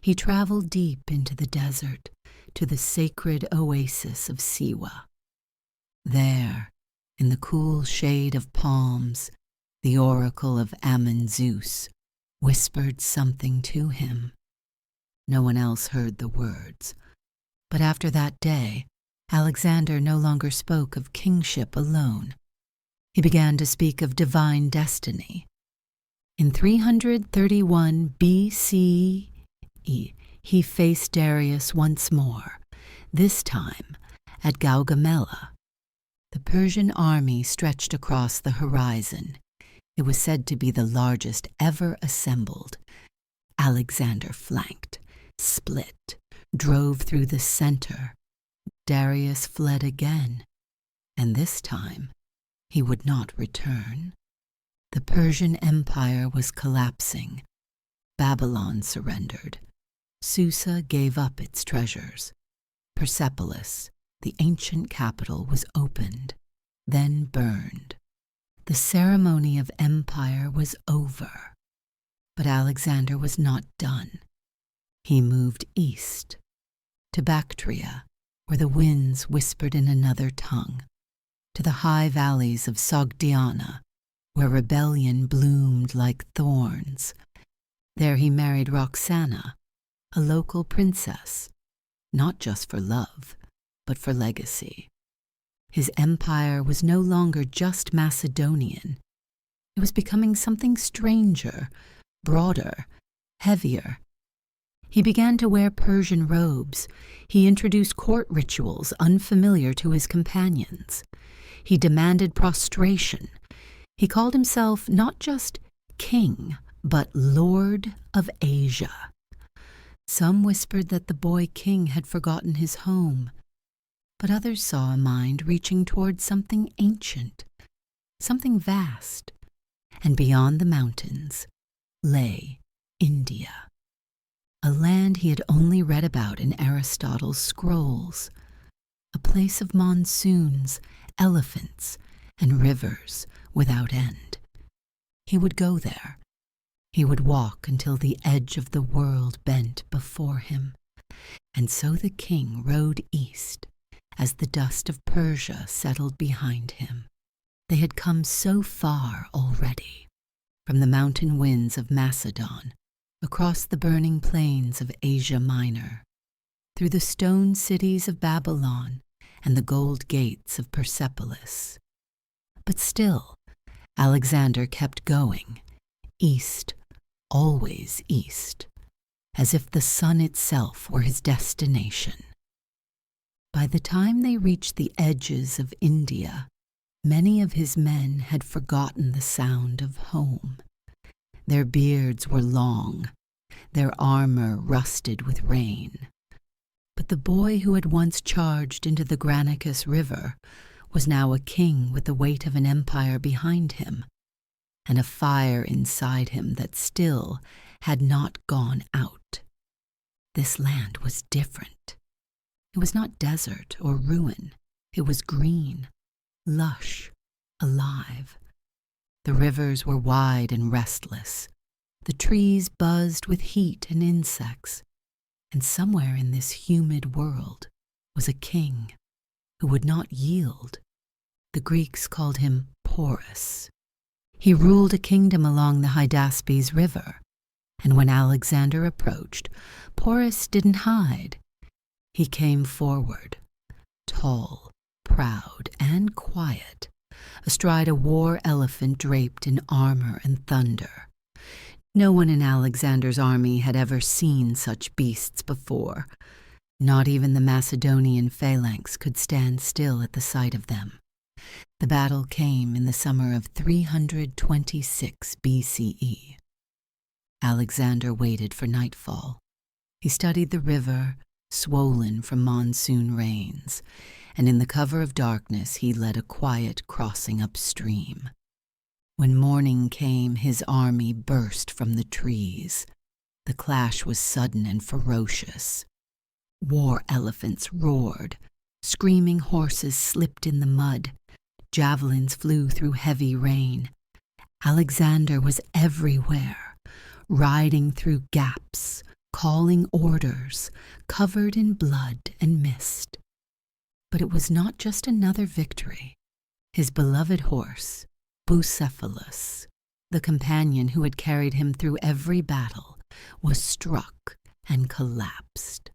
He traveled deep into the desert to the sacred oasis of Siwa. There, in the cool shade of palms, the oracle of Ammon Zeus whispered something to him. No one else heard the words. But after that day, Alexander no longer spoke of kingship alone. He began to speak of divine destiny. In 331 BCE, he faced Darius once more, this time at Gaugamela. The Persian army stretched across the horizon. It was said to be the largest ever assembled. Alexander flanked, split, drove through the center. Darius fled again, and this time he would not return. The Persian Empire was collapsing. Babylon surrendered. Susa gave up its treasures. Persepolis, the ancient capital, was opened, then burned. The ceremony of empire was over. But Alexander was not done. He moved east, to Bactria, where the winds whispered in another tongue, to the high valleys of Sogdiana, where rebellion bloomed like thorns. There he married Roxana, a local princess, not just for love, but for legacy. His empire was no longer just Macedonian. It was becoming something stranger, broader, heavier. He began to wear Persian robes. He introduced court rituals unfamiliar to his companions. He demanded prostration. He called himself not just king, but Lord of Asia. Some whispered that the boy king had forgotten his home, but others saw a mind reaching toward something ancient, something vast, and beyond the mountains lay India, a land he had only read about in Aristotle's scrolls, a place of monsoons, elephants, and rivers without end. He would go there. He would walk until the edge of the world bent before him. And so the king rode east as the dust of Persia settled behind him. They had come so far already, from the mountain winds of Macedon, across the burning plains of Asia Minor, through the stone cities of Babylon and the gold gates of Persepolis. But still, Alexander kept going, east, always east, as if the sun itself were his destination. By the time they reached the edges of India, many of his men had forgotten the sound of home. Their beards were long, their armor rusted with rain. But the boy who had once charged into the Granicus River was now a king with the weight of an empire behind him, and a fire inside him that still had not gone out. This land was different. It was not desert or ruin. It was green, lush, alive. The rivers were wide and restless. The trees buzzed with heat and insects. And somewhere in this humid world was a king who would not yield. The Greeks called him Porus. He ruled a kingdom along the Hydaspes River, and when Alexander approached, Porus didn't hide. He came forward, tall, proud, and quiet, astride a war elephant draped in armor and thunder. No one in Alexander's army had ever seen such beasts before. Not even the Macedonian phalanx could stand still at the sight of them. The battle came in the summer of 326 BCE. Alexander waited for nightfall. He studied the river, swollen from monsoon rains, and in the cover of darkness he led a quiet crossing upstream. When morning came, his army burst from the trees. The clash was sudden and ferocious. War elephants roared. Screaming horses slipped in the mud. Javelins flew through heavy rain. Alexander was everywhere, riding through gaps, calling orders, covered in blood and mist. But it was not just another victory. His beloved horse, Bucephalus, the companion who had carried him through every battle, was struck and collapsed.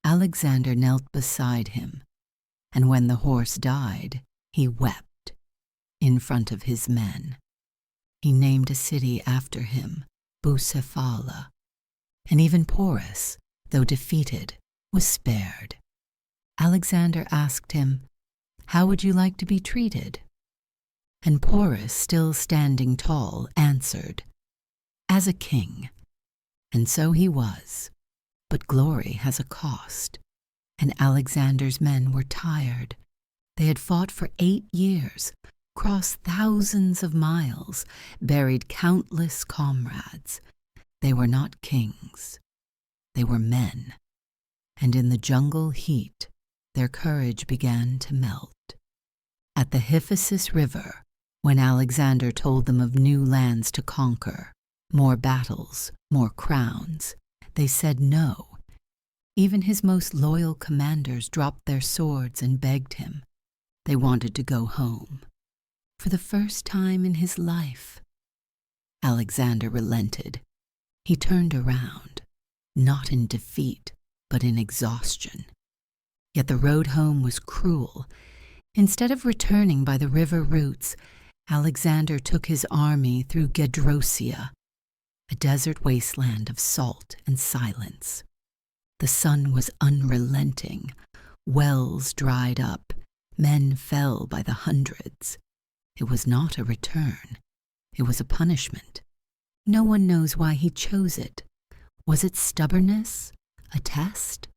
Alexander knelt beside him, and when the horse died, he wept in front of his men. He named a city after him, Bucephala, and even Porus, though defeated, was spared. Alexander asked him, "How would you like to be treated?" And Porus, still standing tall, answered, "As a king." And so he was. But glory has a cost, and Alexander's men were tired. They had fought for 8 years, crossed thousands of miles, buried countless comrades. They were not kings. They were men. And in the jungle heat, their courage began to melt. At the Hyphasis River, when Alexander told them of new lands to conquer, more battles, more crowns, they said no. Even his most loyal commanders dropped their swords and begged him. They wanted to go home. For the first time in his life. Alexander relented. He turned around, not in defeat, but in exhaustion. Yet the road home was cruel. Instead of returning by the river routes, Alexander took his army through Gedrosia, a desert wasteland of salt and silence. The sun was unrelenting. Wells dried up. Men fell by the hundreds. It was not a return. It was a punishment. No one knows why he chose it. Was it stubbornness? A test?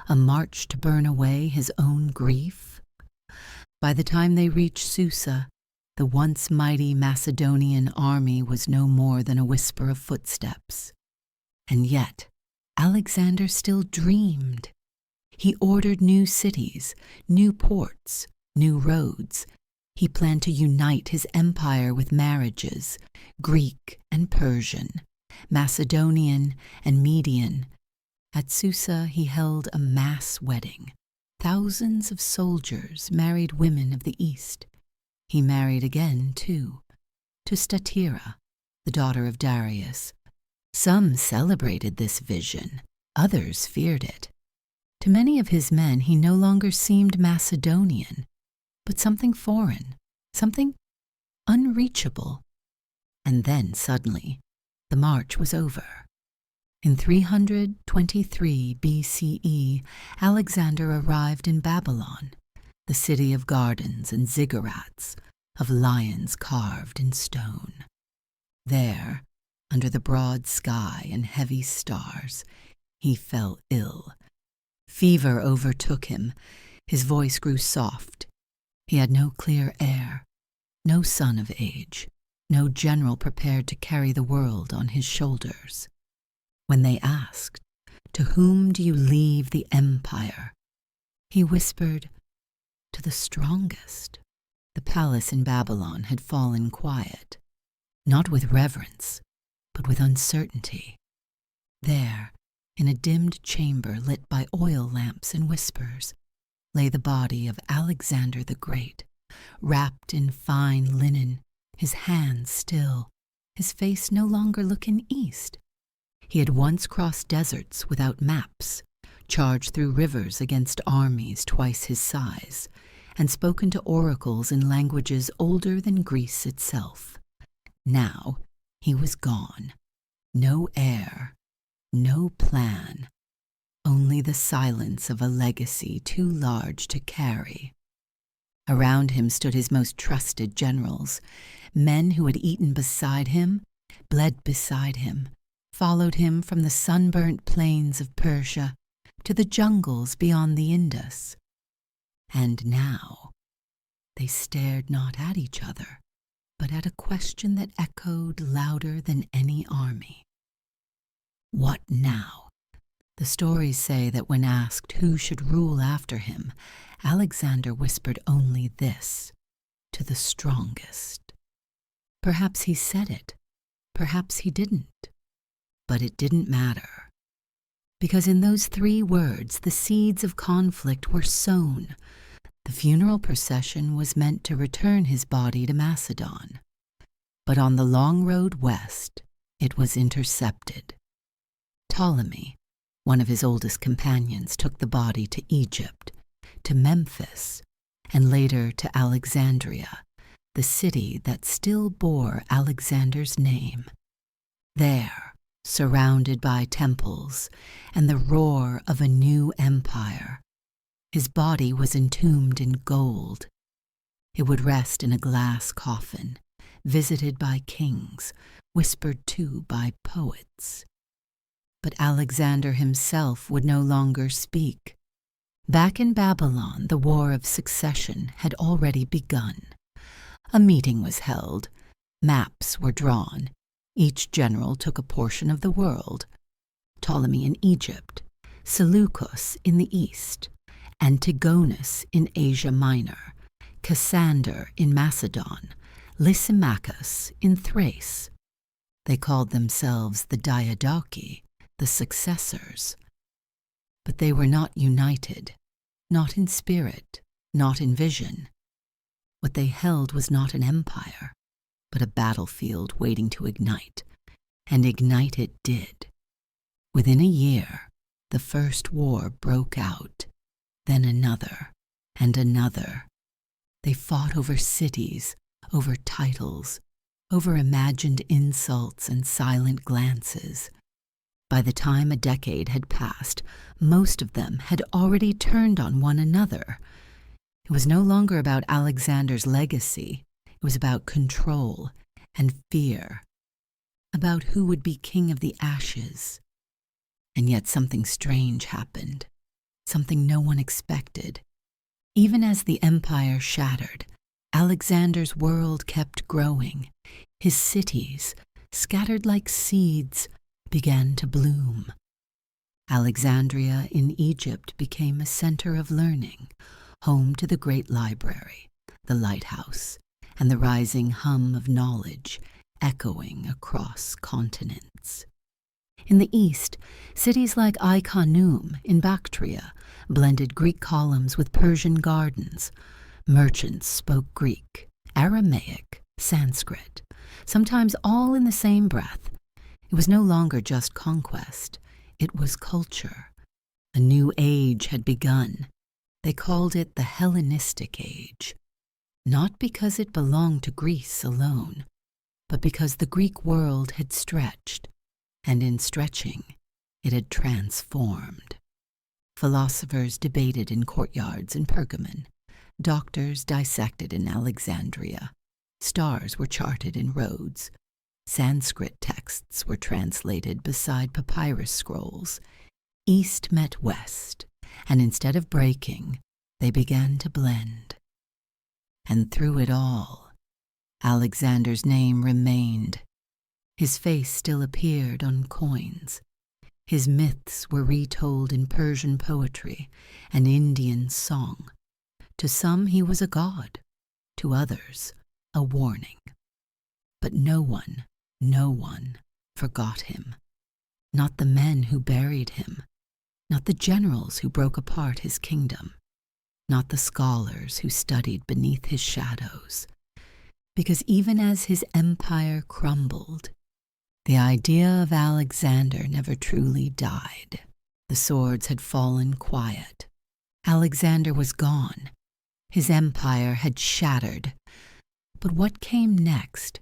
A march to burn away his own grief? By the time they reached Susa, the once mighty Macedonian army was no more than a whisper of footsteps. And yet, Alexander still dreamed. He ordered new cities, new ports, new roads. He planned to unite his empire with marriages, Greek and Persian, Macedonian and Median. At Susa he held a mass wedding. Thousands of soldiers married women of the East. He married again, too, to Statira, the daughter of Darius. Some celebrated this vision, others feared it. To many of his men he no longer seemed Macedonian, but something foreign, something unreachable. And then, suddenly, the march was over. In 323 BCE, Alexander arrived in Babylon, the city of gardens and ziggurats, of lions carved in stone. There, under the broad sky and heavy stars, he fell ill. Fever overtook him. His voice grew soft. He had no clear air, no son of age, no general prepared to carry the world on his shoulders. When they asked, "To whom do you leave the empire?" he whispered, "To the strongest." The palace in Babylon had fallen quiet, not with reverence, but with uncertainty. There, in a dimmed chamber lit by oil lamps and whispers, lay the body of Alexander the Great, wrapped in fine linen, his hands still, his face no longer looking east. He had once crossed deserts without maps, charged through rivers against armies twice his size, and spoken to oracles in languages older than Greece itself. Now he was gone. No heir, no plan, only the silence of a legacy too large to carry. Around him stood his most trusted generals, men who had eaten beside him, bled beside him, followed him from the sunburnt plains of Persia to the jungles beyond the Indus. And now they stared not at each other, but at a question that echoed louder than any army. What now? The stories say that when asked who should rule after him, Alexander whispered only this, "To the strongest." Perhaps he said it, perhaps he didn't, but it didn't matter. Because in those 3 words the seeds of conflict were sown. The funeral procession was meant to return his body to Macedon. But on the long road west, it was intercepted. Ptolemy, one of his oldest companions, took the body to Egypt, to Memphis, and later to Alexandria, the city that still bore Alexander's name. There, surrounded by temples and the roar of a new empire, his body was entombed in gold. It would rest in a glass coffin, visited by kings, whispered to by poets. But Alexander himself would no longer speak. Back in Babylon, the war of succession had already begun. A meeting was held. Maps were drawn. Each general took a portion of the world. Ptolemy in Egypt, Seleucus in the east, Antigonus in Asia Minor, Cassander in Macedon, Lysimachus in Thrace. They called themselves the Diadochi, the successors. But they were not united, not in spirit, not in vision. What they held was not an empire, but a battlefield waiting to ignite, and ignite it did. Within a year, the first war broke out, then another, and another. They fought over cities, over titles, over imagined insults and silent glances. By the time a decade had passed, most of them had already turned on one another. It was no longer about Alexander's legacy. It was about control and fear, about who would be king of the ashes. And yet something strange happened, something no one expected. Even as the empire shattered, Alexander's world kept growing. His cities, scattered like seeds, began to bloom. Alexandria in Egypt became a center of learning, home to the great library, the lighthouse, and the rising hum of knowledge echoing across continents. In the east, cities like Iconium in Bactria blended Greek columns with Persian gardens. Merchants spoke Greek, Aramaic, Sanskrit, sometimes all in the same breath. It was no longer just conquest, it was culture. A new age had begun. They called it the Hellenistic age. not because it belonged to Greece alone, but because the Greek world had stretched, and in stretching, it had transformed. Philosophers debated in courtyards in Pergamon, doctors dissected in Alexandria, stars were charted in Rhodes, Sanskrit texts were translated beside papyrus scrolls. East met west, and instead of breaking, they began to blend. And through it all, Alexander's name remained. His face still appeared on coins. His myths were retold in Persian poetry and Indian song. To some he was a god, to others a warning. But no one forgot him. Not the men who buried him, not the generals who broke apart his kingdom, not the scholars who studied beneath his shadows. Because even as his empire crumbled, the idea of Alexander never truly died. The swords had fallen quiet. Alexander was gone. His empire had shattered. But what came next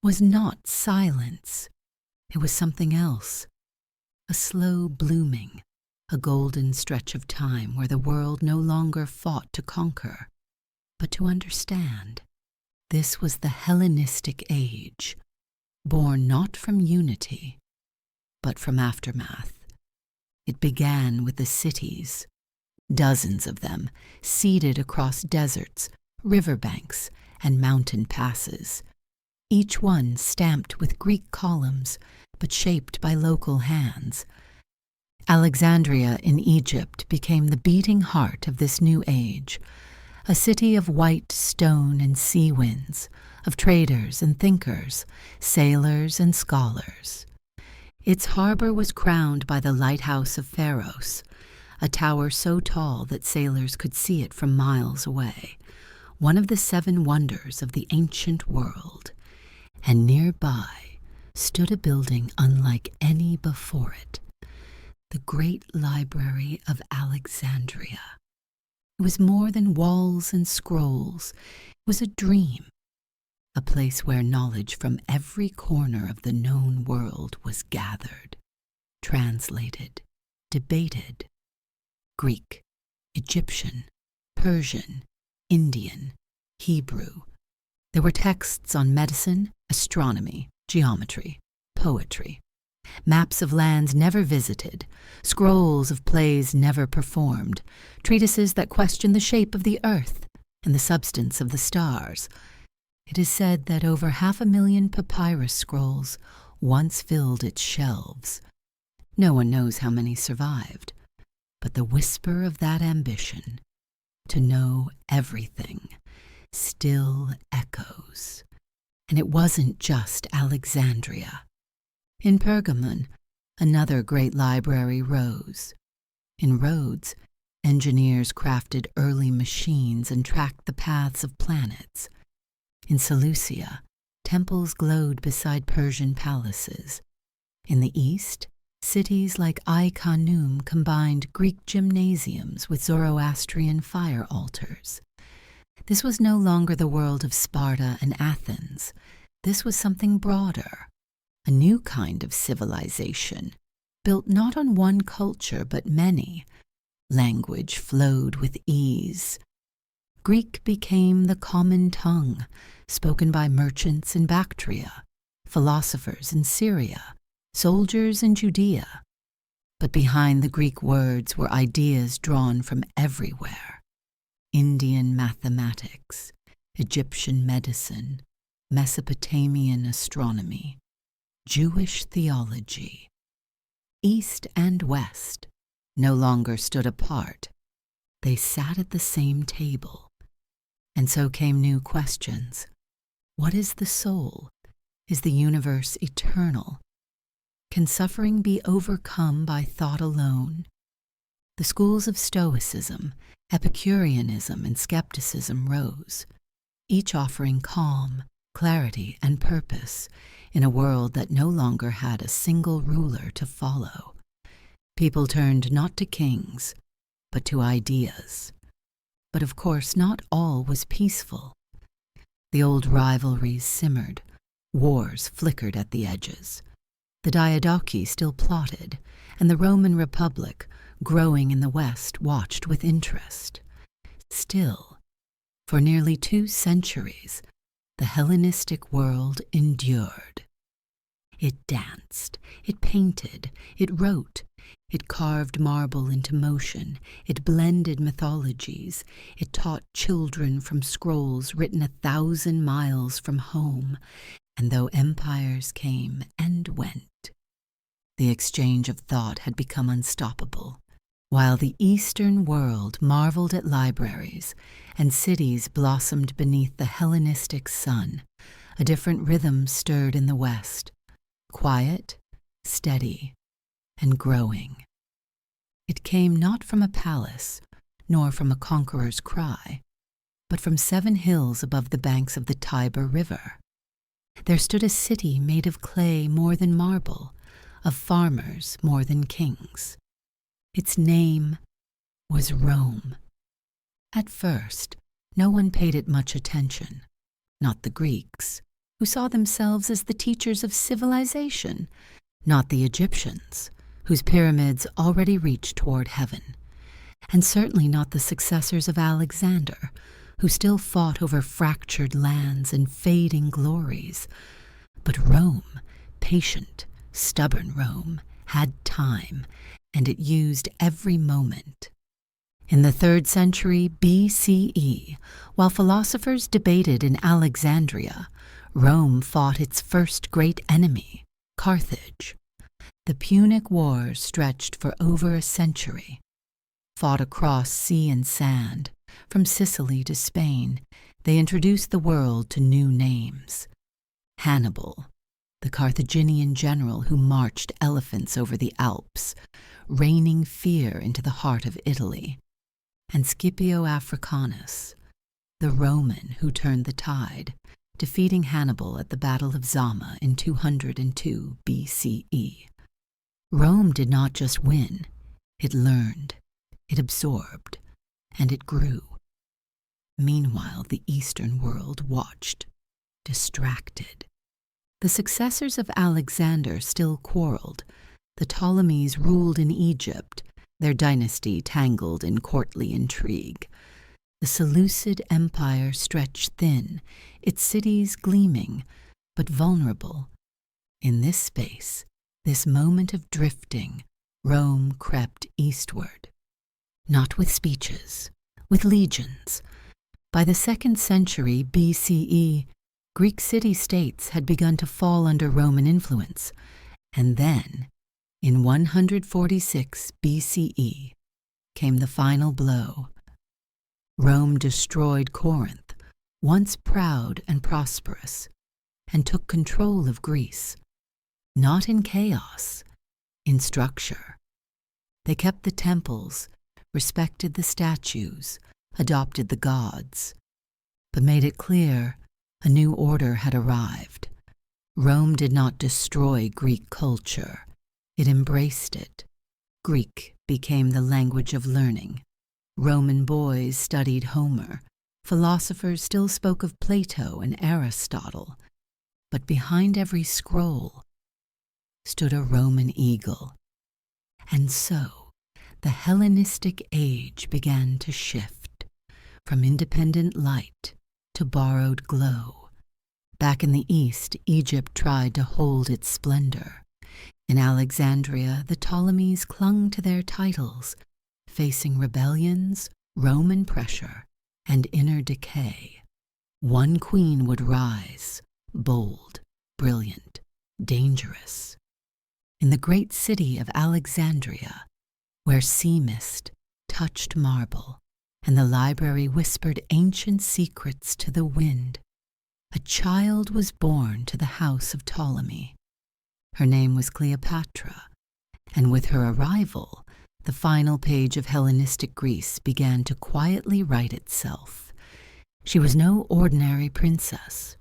was not silence. It was something else. A slow blooming, a golden stretch of time where the world no longer fought to conquer, but to understand. This was the Hellenistic age, born not from unity, but from aftermath. It began with the cities, dozens of them, seated across deserts, riverbanks, and mountain passes, each one stamped with Greek columns, but shaped by local hands. Alexandria in Egypt became the beating heart of this new age, a city of white stone and sea winds, of traders and thinkers, sailors and scholars. Its harbor was crowned by the lighthouse of Pharos, a tower so tall that sailors could see it from miles away, one of the 7 wonders of the ancient world. And nearby stood a building unlike any before it, the great library of Alexandria. It was more than walls and scrolls. It was a dream, a place where knowledge from every corner of the known world was gathered, translated, debated. Greek, Egyptian, Persian, Indian, Hebrew. There were texts on medicine, astronomy, geometry, poetry, maps of lands never visited, scrolls of plays never performed, treatises that questioned the shape of the earth and the substance of the stars. It is said that over 500,000 papyrus scrolls once filled its shelves. No one knows how many survived, but the whisper of that ambition, to know everything, still echoes. And it wasn't just Alexandria. In Pergamon, another great library rose. In Rhodes, engineers crafted early machines and tracked the paths of planets. In Seleucia, temples glowed beside Persian palaces. In the East, cities like Ai-Khanoum combined Greek gymnasiums with Zoroastrian fire altars. This was no longer the world of Sparta and Athens. This was something broader, a new kind of civilization, built not on one culture but many. Language flowed with ease. Greek became the common tongue, spoken by merchants in Bactria, philosophers in Syria, soldiers in Judea. But behind the Greek words were ideas drawn from everywhere. Indian mathematics, Egyptian medicine, Mesopotamian astronomy, Jewish theology. East and West no longer stood apart. They sat at the same table. And so came new questions. What is the soul? Is the universe eternal? Can suffering be overcome by thought alone? The schools of Stoicism, Epicureanism, and skepticism rose, each offering calm, clarity, and purpose in a world that no longer had a single ruler to follow. People turned not to kings, but to ideas. But of course not all was peaceful. The old rivalries simmered, wars flickered at the edges. The Diadochi still plotted, and the Roman Republic, growing in the West, watched with interest. Still, for nearly 2 centuries, the Hellenistic world endured. It danced, it painted, it wrote, it carved marble into motion, it blended mythologies, it taught children from scrolls written 1,000 miles from home, and though empires came and went, the exchange of thought had become unstoppable. While the Eastern world marveled at libraries and cities blossomed beneath the Hellenistic sun, a different rhythm stirred in the West, quiet, steady, and growing. It came not from a palace, nor from a conqueror's cry, but from 7 hills above the banks of the Tiber River. There stood a city made of clay more than marble, of farmers more than kings. Its name was Rome. At first, no one paid it much attention, not the Greeks, who saw themselves as the teachers of civilization, not the Egyptians, whose pyramids already reached toward heaven, and certainly not the successors of Alexander, who still fought over fractured lands and fading glories. But Rome, patient, stubborn Rome, had time, and it used every moment. In the 3rd century BCE, while philosophers debated in Alexandria, Rome fought its first great enemy, Carthage. The Punic Wars stretched for over a century. Fought across sea and sand, from Sicily to Spain, they introduced the world to new names. Hannibal, the Carthaginian general who marched elephants over the Alps, raining fear into the heart of Italy, and Scipio Africanus, the Roman who turned the tide, defeating Hannibal at the Battle of Zama in 202 BCE. Rome did not just win, it learned, it absorbed, and it grew. Meanwhile, the Eastern world watched, distracted. The successors of Alexander still quarreled. The Ptolemies ruled in Egypt, their dynasty tangled in courtly intrigue. The Seleucid Empire stretched thin, its cities gleaming, but vulnerable. In this space, this moment of drifting, Rome crept eastward. Not with speeches, with legions. By the 2nd century BCE, Greek city-states had begun to fall under Roman influence, and then, in 146 BCE, came the final blow. Rome destroyed Corinth, once proud and prosperous, and took control of Greece, not in chaos, in structure. They kept the temples, respected the statues, adopted the gods, but made it clear a new order had arrived. Rome did not destroy Greek culture, it embraced it. Greek became the language of learning. Roman boys studied Homer. Philosophers still spoke of Plato and Aristotle. But behind every scroll stood a Roman eagle. And so, the Hellenistic age began to shift, from independent light to borrowed glow. Back in the East, Egypt tried to hold its splendor. In Alexandria, the Ptolemies clung to their titles, facing rebellions, Roman pressure, and inner decay. One queen would rise, bold, brilliant, dangerous. In the great city of Alexandria, where sea mist touched marble, and the library whispered ancient secrets to the wind, a child was born to the house of Ptolemy. Her name was Cleopatra, and with her arrival, the final page of Hellenistic Greece began to quietly write itself. She was no ordinary princess.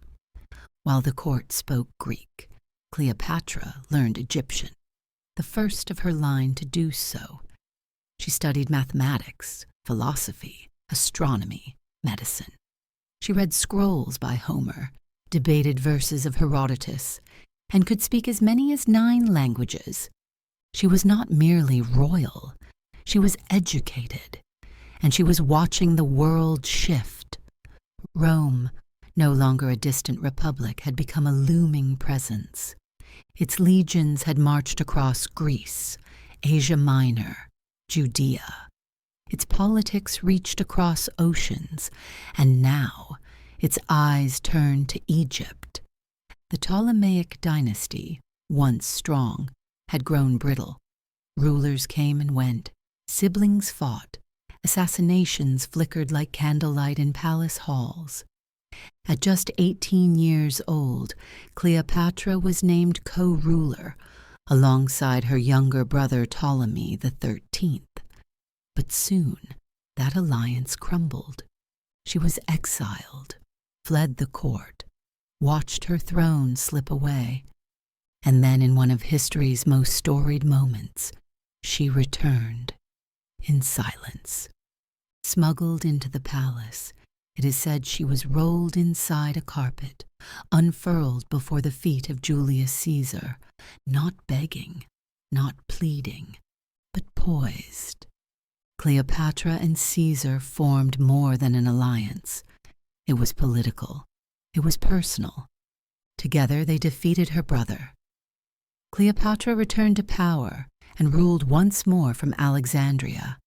While the court spoke Greek, Cleopatra learned Egyptian, the first of her line to do so. She studied mathematics, philosophy, astronomy, medicine. She read scrolls by Homer, debated verses of Herodotus, and could speak as many as 9 languages. She was not merely royal, she was educated, and she was watching the world shift. Rome, no longer a distant republic, had become a looming presence. Its legions had marched across Greece, Asia Minor, Judea. Its politics reached across oceans, and now its eyes turned to Egypt. The Ptolemaic dynasty, once strong, had grown brittle. Rulers came and went, siblings fought, assassinations flickered like candlelight in palace halls. At just 18 years old, Cleopatra was named co-ruler, alongside her younger brother Ptolemy XIII. But soon that alliance crumbled. She was exiled, fled the court, watched her throne slip away, and then in one of history's most storied moments, she returned in silence. Smuggled into the palace, it is said she was rolled inside a carpet, unfurled before the feet of Julius Caesar, not begging, not pleading, but poised. Cleopatra and Caesar formed more than an alliance. It was political. It was personal. Together they defeated her brother. Cleopatra returned to power and ruled once more from Alexandria,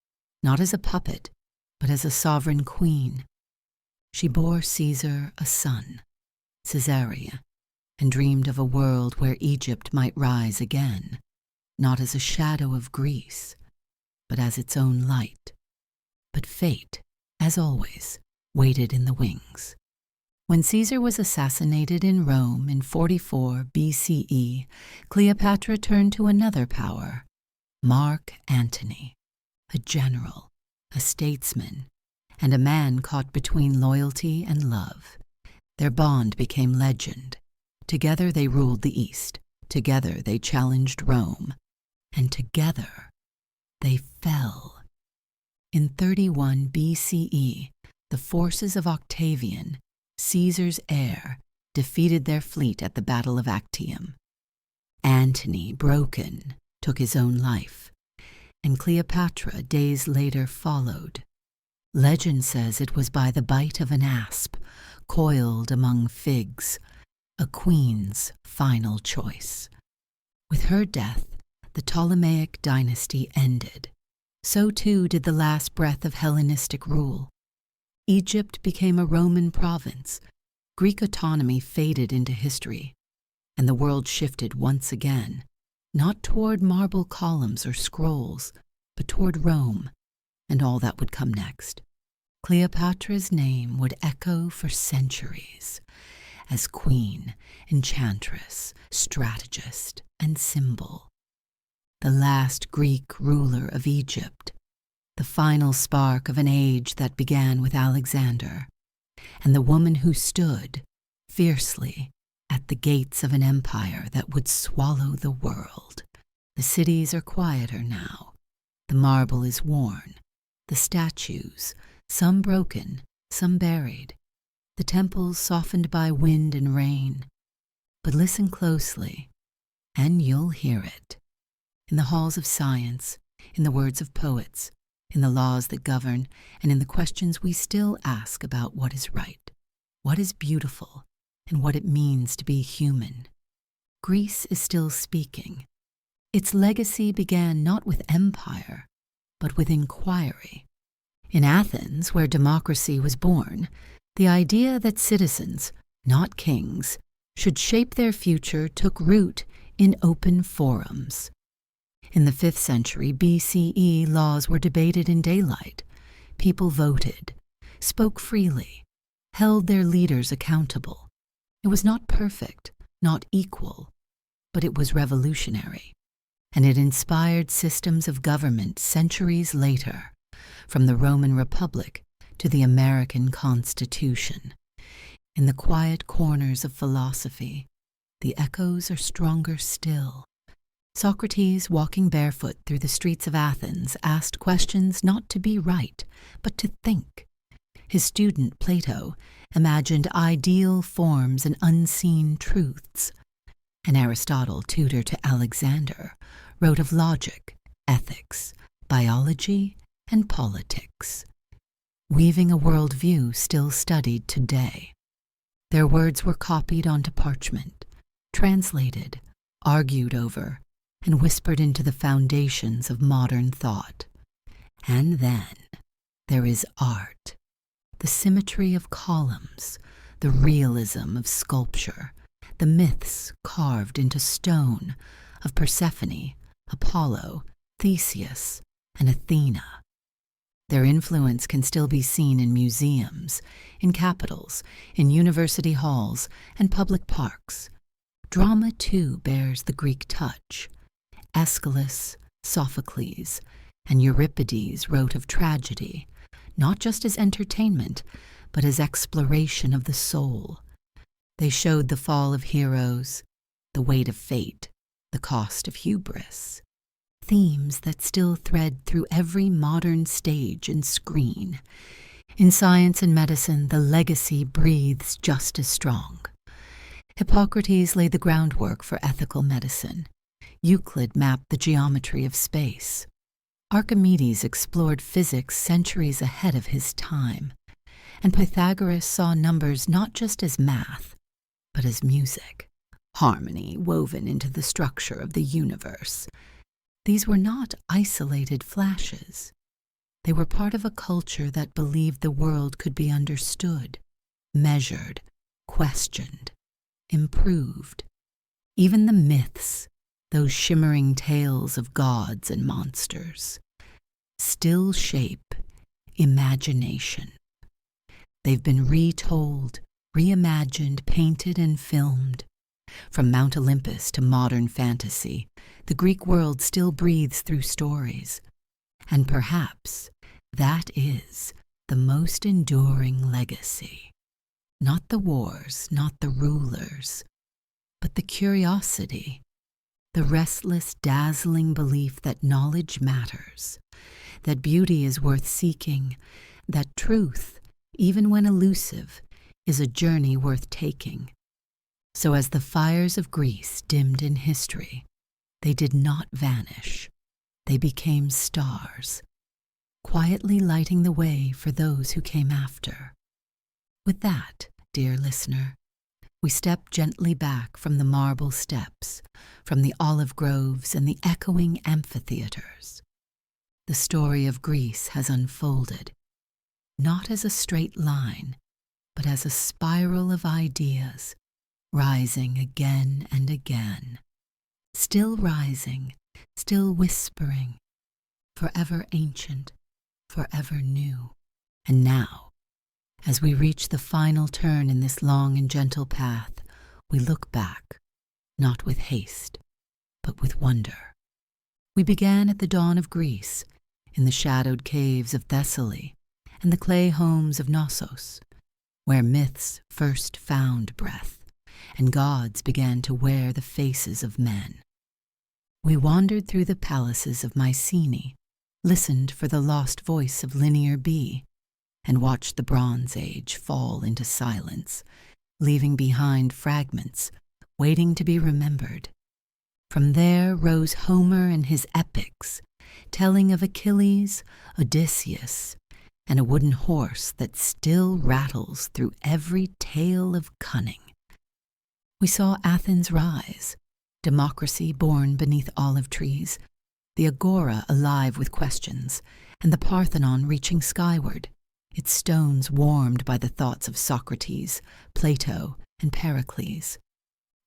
not as a puppet, but as a sovereign queen. She bore Caesar a son, Caesarea, and dreamed of a world where Egypt might rise again, not as a shadow of Greece, but as its own light. But fate, as always, waited in the wings. When Caesar was assassinated in Rome in 44 BCE, Cleopatra turned to another power, Mark Antony, a general, a statesman, and a man caught between loyalty and love. Their bond became legend. Together they ruled the East. Together they challenged Rome. And together they fell. In 31 BCE, the forces of Octavian, Caesar's heir, defeated their fleet at the Battle of Actium. Antony, broken, took his own life, and Cleopatra days later followed. Legend says it was by the bite of an asp, coiled among figs, a queen's final choice. With her death, the Ptolemaic dynasty ended. So too did the last breath of Hellenistic rule. Egypt became a Roman province. Greek autonomy faded into history, and the world shifted once again, not toward marble columns or scrolls, but toward Rome and all that would come next. Cleopatra's name would echo for centuries as queen, enchantress, strategist, and symbol. The last Greek ruler of Egypt, the final spark of an age that began with Alexander, and the woman who stood, fiercely, at the gates of an empire that would swallow the world. The cities are quieter now. The marble is worn. The statues, some broken, some buried. The temples softened by wind and rain. But listen closely, and you'll hear it. In the halls of science, in the words of poets, in the laws that govern, and in the questions we still ask about what is right, what is beautiful, and what it means to be human. Greece is still speaking. Its legacy began not with empire, but with inquiry. In Athens, where democracy was born, the idea that citizens, not kings, should shape their future took root in open forums. In the 5th century BCE, laws were debated in daylight. People voted, spoke freely, held their leaders accountable. It was not perfect, not equal, but it was revolutionary, and it inspired systems of government centuries later, from the Roman Republic to the American Constitution. In the quiet corners of philosophy, the echoes are stronger still. Socrates, walking barefoot through the streets of Athens, asked questions not to be right, but to think. his student Plato imagined ideal forms and unseen truths, and Aristotle, tutor to Alexander, wrote of logic, ethics, biology, and politics, weaving a worldview still studied today. Their words were copied onto parchment, translated, argued over, and whispered into the foundations of modern thought. And then there is art, the symmetry of columns, the realism of sculpture, the myths carved into stone of Persephone, Apollo, Theseus, and Athena. Their influence can still be seen in museums, in capitals, in university halls, and public parks. Drama, too, bears the Greek touch. Aeschylus, Sophocles, and Euripides wrote of tragedy, not just as entertainment, but as exploration of the soul. They showed the fall of heroes, the weight of fate, the cost of hubris, themes that still thread through every modern stage and screen. In science and medicine, the legacy breathes just as strong. Hippocrates laid the groundwork for ethical medicine. Euclid mapped the geometry of space. Archimedes explored physics centuries ahead of his time. And Pythagoras saw numbers not just as math, but as music, harmony woven into the structure of the universe. These were not isolated flashes. They were part of a culture that believed the world could be understood, measured, questioned, improved. Even the myths, those shimmering tales of gods and monsters, still shape imagination. They've been retold, reimagined, painted, and filmed. From Mount Olympus to modern fantasy, the Greek world still breathes through stories. And perhaps that is the most enduring legacy. Not the wars, not the rulers, but the curiosity, the restless, dazzling belief that knowledge matters, that beauty is worth seeking, that truth, even when elusive, is a journey worth taking. So as the fires of Greece dimmed in history, they did not vanish. They became stars, quietly lighting the way for those who came after. With that, dear listener, we step gently back from the marble steps, from the olive groves and the echoing amphitheaters. The story of Greece has unfolded, not as a straight line, but as a spiral of ideas, rising again and again, still rising, still whispering, forever ancient, forever new. And now, as we reach the final turn in this long and gentle path, we look back, not with haste, but with wonder. We began at the dawn of Greece, in the shadowed caves of Thessaly and the clay homes of Knossos, where myths first found breath, and gods began to wear the faces of men. We wandered through the palaces of Mycenaean, listened for the lost voice of Linear B, and watched the Bronze Age fall into silence, leaving behind fragments, waiting to be remembered. From there rose Homer and his epics, telling of Achilles, Odysseus, and a wooden horse that still rattles through every tale of cunning. We saw Athens rise, democracy born beneath olive trees, the agora alive with questions, and the Parthenon reaching skyward, its stones warmed by the thoughts of Socrates, Plato, and Pericles.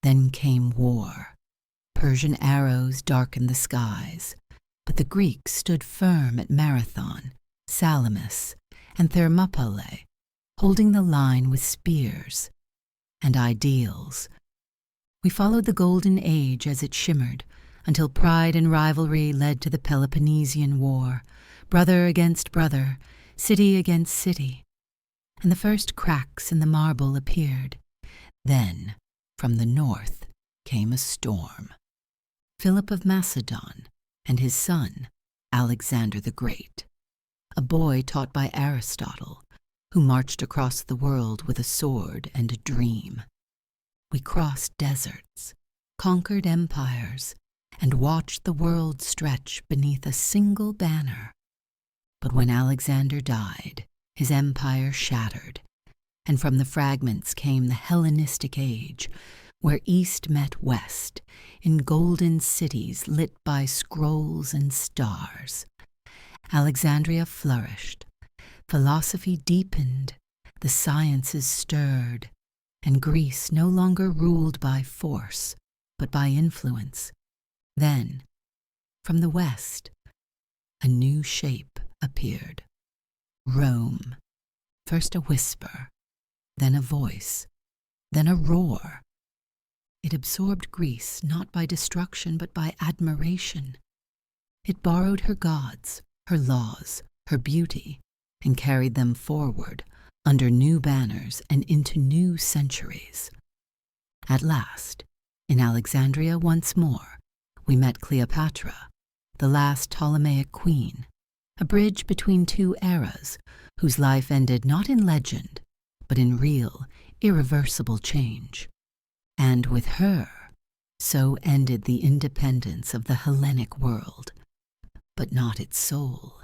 Then came war. Persian arrows darkened the skies, but the Greeks stood firm at Marathon, Salamis, and Thermopylae, holding the line with spears and ideals. We followed the Golden Age as it shimmered, until pride and rivalry led to the Peloponnesian War, brother against brother, city against city, and the first cracks in the marble appeared. Then, from the north, came a storm. Philip of Macedon and his son, Alexander the Great, a boy taught by Aristotle, who marched across the world with a sword and a dream. We crossed deserts, conquered empires, and watched the world stretch beneath a single banner. But when Alexander died, his empire shattered, and from the fragments came the Hellenistic age, where East met West, in golden cities lit by scrolls and stars. Alexandria flourished, philosophy deepened, the sciences stirred, and Greece no longer ruled by force, but by influence. Then, from the west, a new shape appeared. Rome, first a whisper, then a voice, then a roar. It absorbed Greece not by destruction but by admiration. It borrowed her gods, her laws, her beauty, and carried them forward under new banners and into new centuries. At last, in Alexandria once more, we met Cleopatra, the last Ptolemaic queen, a bridge between two eras whose life ended not in legend, but in real, irreversible change. And with her, so ended the independence of the Hellenic world, but not its soul.